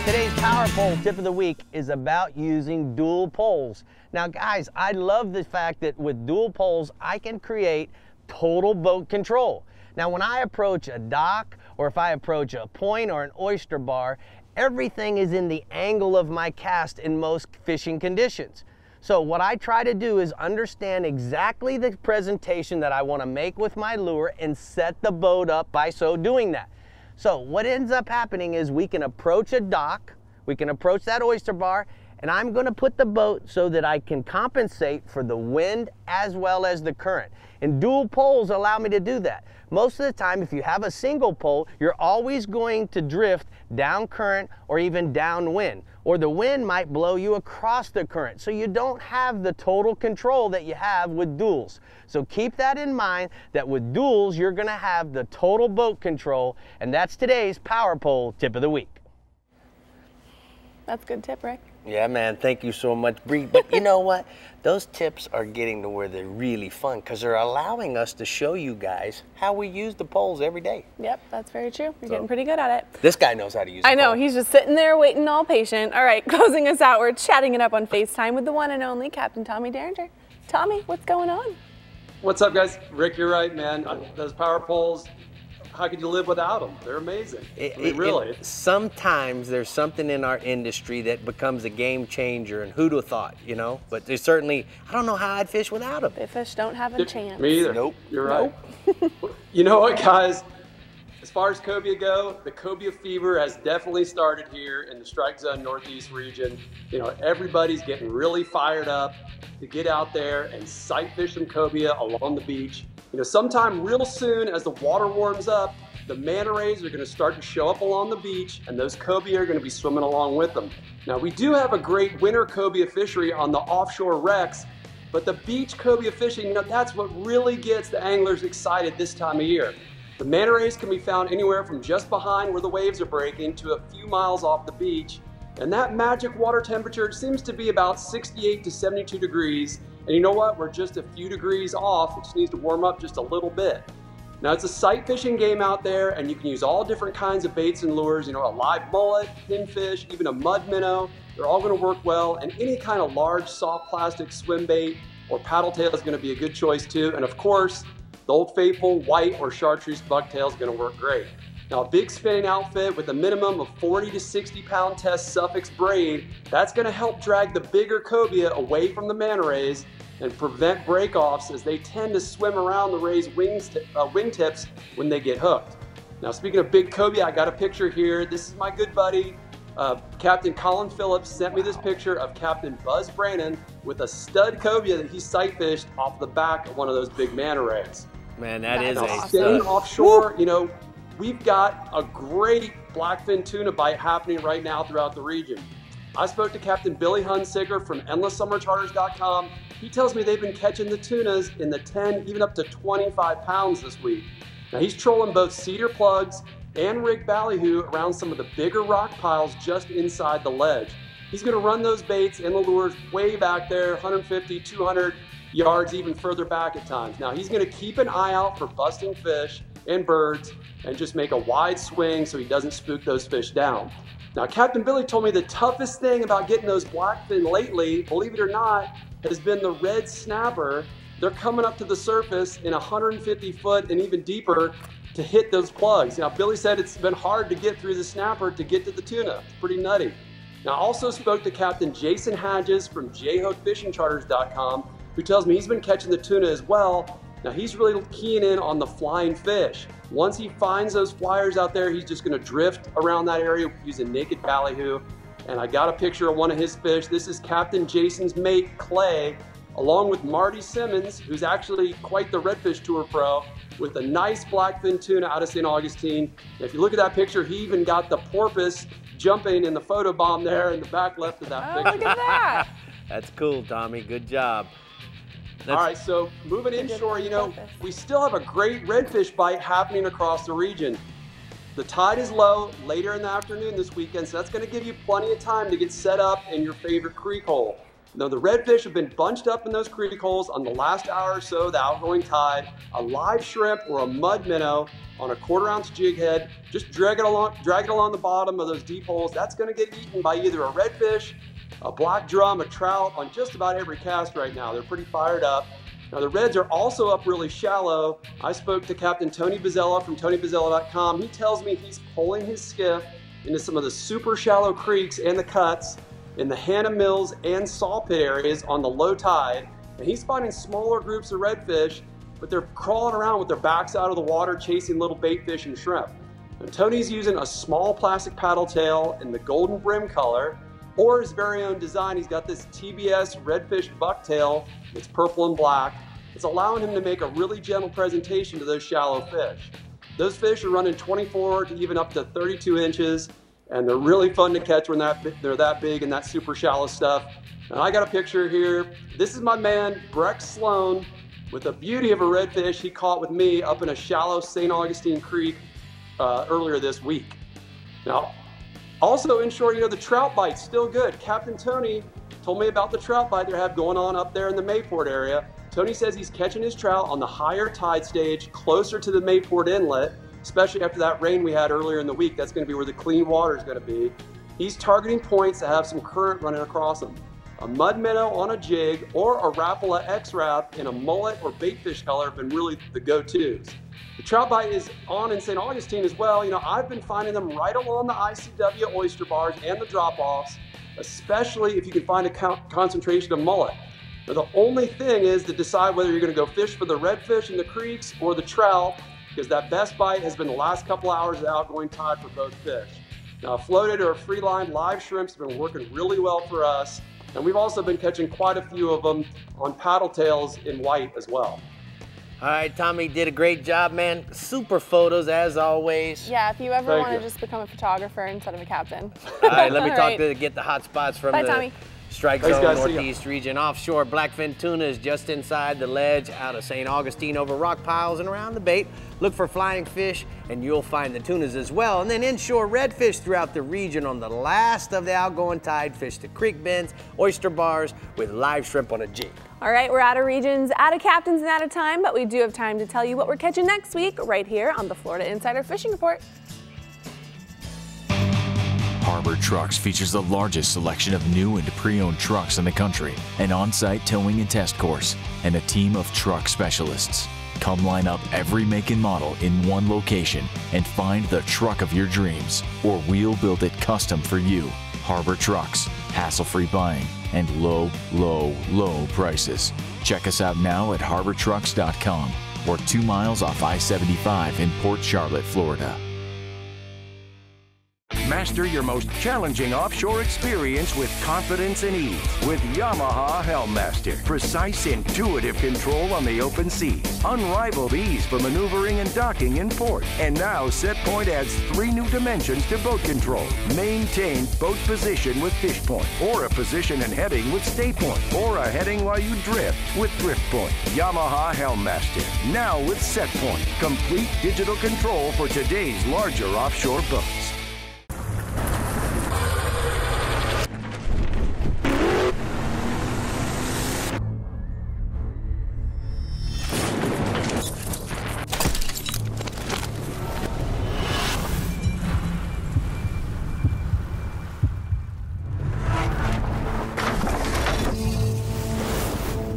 Today's Power Pole tip of the week is about using dual poles. Now guys, I love the fact that with dual poles, I can create total boat control. Now when I approach a dock, or if I approach a point or an oyster bar, everything is in the angle of my cast in most fishing conditions. So what I try to do is understand exactly the presentation that I want to make with my lure and set the boat up by so doing that. So what ends up happening is we can approach a dock, we can approach that oyster bar, and I'm going to put the boat so that I can compensate for the wind as well as the current. And dual poles allow me to do that. Most of the time, if you have a single pole, you're always going to drift down current or even downwind, or the wind might blow you across the current. So you don't have the total control that you have with duals. So keep that in mind, that with duals, you're going to have the total boat control, and that's today's Power Pole tip of the week. That's a good tip, Rick. Yeah, man, thank you so much, Bree. But you know what? Those tips are getting to where they're really fun because they're allowing us to show you guys how we use the poles every day. Yep, that's very true. You're getting pretty good at it. This guy knows how to use I know, he's just sitting there waiting all patient. All right, closing us out, we're chatting it up on FaceTime with the one and only Captain Tommy Derringer. Tommy, what's going on? What's up, guys? Rick, you're right, man. Those power poles, how could you live without them? They're amazing. Really. Sometimes there's something in our industry that becomes a game changer, and who'd have thought, you know? But there's certainly, I don't know how I'd fish without them. The fish don't have a chance. Me either. Nope. You're right. You know what, guys? As far as cobia go, the cobia fever has definitely started here in the strike zone northeast region. You know, everybody's getting really fired up to get out there and sight fish some cobia along the beach. You know, sometime real soon as the water warms up, the manta rays are going to start to show up along the beach, and those cobia are going to be swimming along with them. Now, we do have a great winter cobia fishery on the offshore wrecks, but the beach cobia fishing, you know, that's what really gets the anglers excited this time of year. The manta rays can be found anywhere from just behind where the waves are breaking to a few miles off the beach, and that magic water temperature seems to be about 68 to 72 degrees. And you know what? We're just a few degrees off. It just needs to warm up just a little bit. Now, it's a sight fishing game out there, and you can use all different kinds of baits and lures. You know, a live mullet, pinfish, even a mud minnow. They're all going to work well. And any kind of large, soft plastic swim bait or paddle tail is going to be a good choice too. And of course, the old faithful white or chartreuse bucktail is going to work great. Now, a big spinning outfit with a minimum of 40 to 60 pound test suffix braid, that's going to help drag the bigger cobia away from the manta rays and prevent break-offs, as they tend to swim around the rays' wingtips when they get hooked. Now, speaking of big cobia, I got a picture here. This is my good buddy, Captain Colin Phillips sent me this picture of Captain Buzz Brannon with a stud cobia that he sight fished off the back of one of those big manta rays. Man, that is a staying offshore, you know, we've got a great blackfin tuna bite happening right now throughout the region. I spoke to Captain Billy Hunsicker from EndlessSummerCharters.com. He tells me they've been catching the tunas in the 10, even up to 25 pounds this week. Now, he's trolling both cedar plugs and rig ballyhoo around some of the bigger rock piles just inside the ledge. He's going to run those baits and the lures way back there, 150, 200 yards, even further back at times. Now, he's going to keep an eye out for busting fish and birds and just make a wide swing so he doesn't spook those fish down. Now, Captain Billy told me the toughest thing about getting those blackfin lately, believe it or not, has been the red snapper. They're coming up to the surface in 150 foot and even deeper to hit those plugs. Now, Billy said it's been hard to get through the snapper to get to the tuna. It's pretty nutty. Now, I also spoke to Captain Jason Hadges from jhotefishingcharters.com, who tells me he's been catching the tuna as well. Now, he's really keying in on the flying fish. Once he finds those flyers out there, he's just gonna drift around that area using naked ballyhoo. And I got a picture of one of his fish. This is Captain Jason's mate, Clay, along with Marty Simmons, who's actually quite the redfish tour pro, with a nice blackfin tuna out of St. Augustine. And if you look at that picture, he even got the porpoise jumping in the photo bomb there in the back left of that picture. Look at that. That's cool, Tommy. Good job. All right, so moving inshore, you know, we still have a great redfish bite happening across the region. The tide is low later in the afternoon this weekend, so that's going to give you plenty of time to get set up in your favorite creek hole. Now, the redfish have been bunched up in those creek holes on the last hour or so of the outgoing tide. A live shrimp or a mud minnow on a 1/4 ounce jig head, just drag it along the bottom of those deep holes. That's going to get eaten by either a redfish, a black drum, a trout on just about every cast right now. They're pretty fired up. Now, the reds are also up really shallow. I spoke to Captain Tony Bozzella from TonyBozzella.com. He tells me he's pulling his skiff into some of the super shallow creeks and the cuts in the Hannah Mills and Saw Pit areas on the low tide. And he's finding smaller groups of redfish, but they're crawling around with their backs out of the water chasing little bait fish and shrimp. And Tony's using a small plastic paddle tail in the golden brim color, or his very own design. He's got this TBS redfish bucktail that's purple and black. It's allowing him to make a really gentle presentation to those shallow fish. Those fish are running 24 to even up to 32 inches, and they're really fun to catch when they're that big and that super shallow stuff. And I got a picture here. This is my man, Breck Sloan, with a beauty of a redfish he caught with me up in a shallow St. Augustine Creek earlier this week. Now, also inshore, you know, the trout bite's still good. Captain Tony told me about the trout bite they have going on up there in the Mayport area. Tony says he's catching his trout on the higher tide stage closer to the Mayport Inlet, especially after that rain we had earlier in the week. That's going to be where the clean water is going to be. He's targeting points that have some current running across them. A mud minnow on a jig or a Rapala X-Rap in a mullet or baitfish color have been really the go-tos. The trout bite is on in St. Augustine as well. You know, I've been finding them right along the ICW oyster bars and the drop-offs, especially if you can find a concentration of mullet. Now, the only thing is to decide whether you're going to go fish for the redfish in the creeks or the trout, because that best bite has been the last couple hours of the outgoing tide for both fish. Now, floated or free line live shrimps have been working really well for us, and we've also been catching quite a few of them on paddle tails in white as well. All right, Tommy did a great job, man. Super photos as always. Yeah, if you ever want to just become a photographer instead of a captain. All right, let me talk to get the hot spots from the Strike Zone Northeast region. Offshore, blackfin tuna is just inside the ledge out of St. Augustine over rock piles and around the bait. Look for flying fish and you'll find the tunas as well. And then inshore, redfish throughout the region on the last of the outgoing tide. Fish the creek bends, oyster bars with live shrimp on a jig. All right, we're out of regions, out of captains, and out of time, but we do have time to tell you what we're catching next week right here on the Florida Insider Fishing Report. Harbor Trucks features the largest selection of new and pre-owned trucks in the country, an on-site towing and test course, and a team of truck specialists. Come line up every make and model in one location and find the truck of your dreams, or we'll build it custom for you. Harbor Trucks, hassle-free buying, and low, low, low prices. Check us out now at harbortrucks.com or 2 miles off I-75 in Port Charlotte, Florida. Master your most challenging offshore experience with confidence and ease with Yamaha Helmmaster. Precise, intuitive control on the open seas. Unrivaled ease for maneuvering and docking in port. And now SetPoint adds 3 new dimensions to boat control. Maintain boat position with fish point, or a position and heading with stay point, or a heading while you drift with drift point. Yamaha Helmmaster, now with SetPoint. Complete digital control for today's larger offshore boats.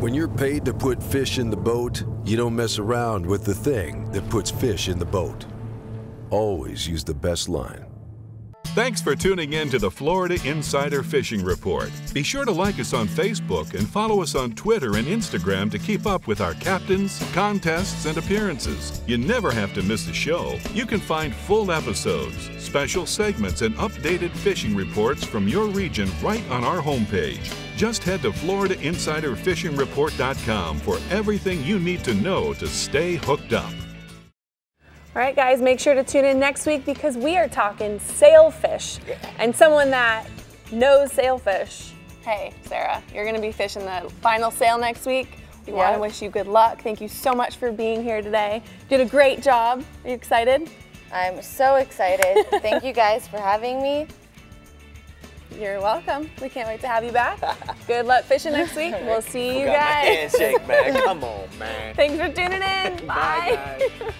When you're paid to put fish in the boat, you don't mess around with the thing that puts fish in the boat. Always use the best line. Thanks for tuning in to the Florida Insider Fishing Report. Be sure to like us on Facebook and follow us on Twitter and Instagram to keep up with our captains, contests, and appearances. You never have to miss a show. You can find full episodes, special segments, and updated fishing reports from your region right on our homepage. Just head to FloridaInsiderFishingReport.com for everything you need to know to stay hooked up. All right, guys, make sure to tune in next week because we are talking sailfish. And someone that knows sailfish. Hey, Sarah, you're going to be fishing the final sail next week. We want to wish you good luck. Thank you so much for being here today. You did a great job. Are you excited? I'm so excited. Thank you guys for having me. You're welcome. We can't wait to have you back. Good luck fishing next week. We'll see you Forgot my guys. handshake, man. Come on, man. Thanks for tuning in. Bye. Bye, guys.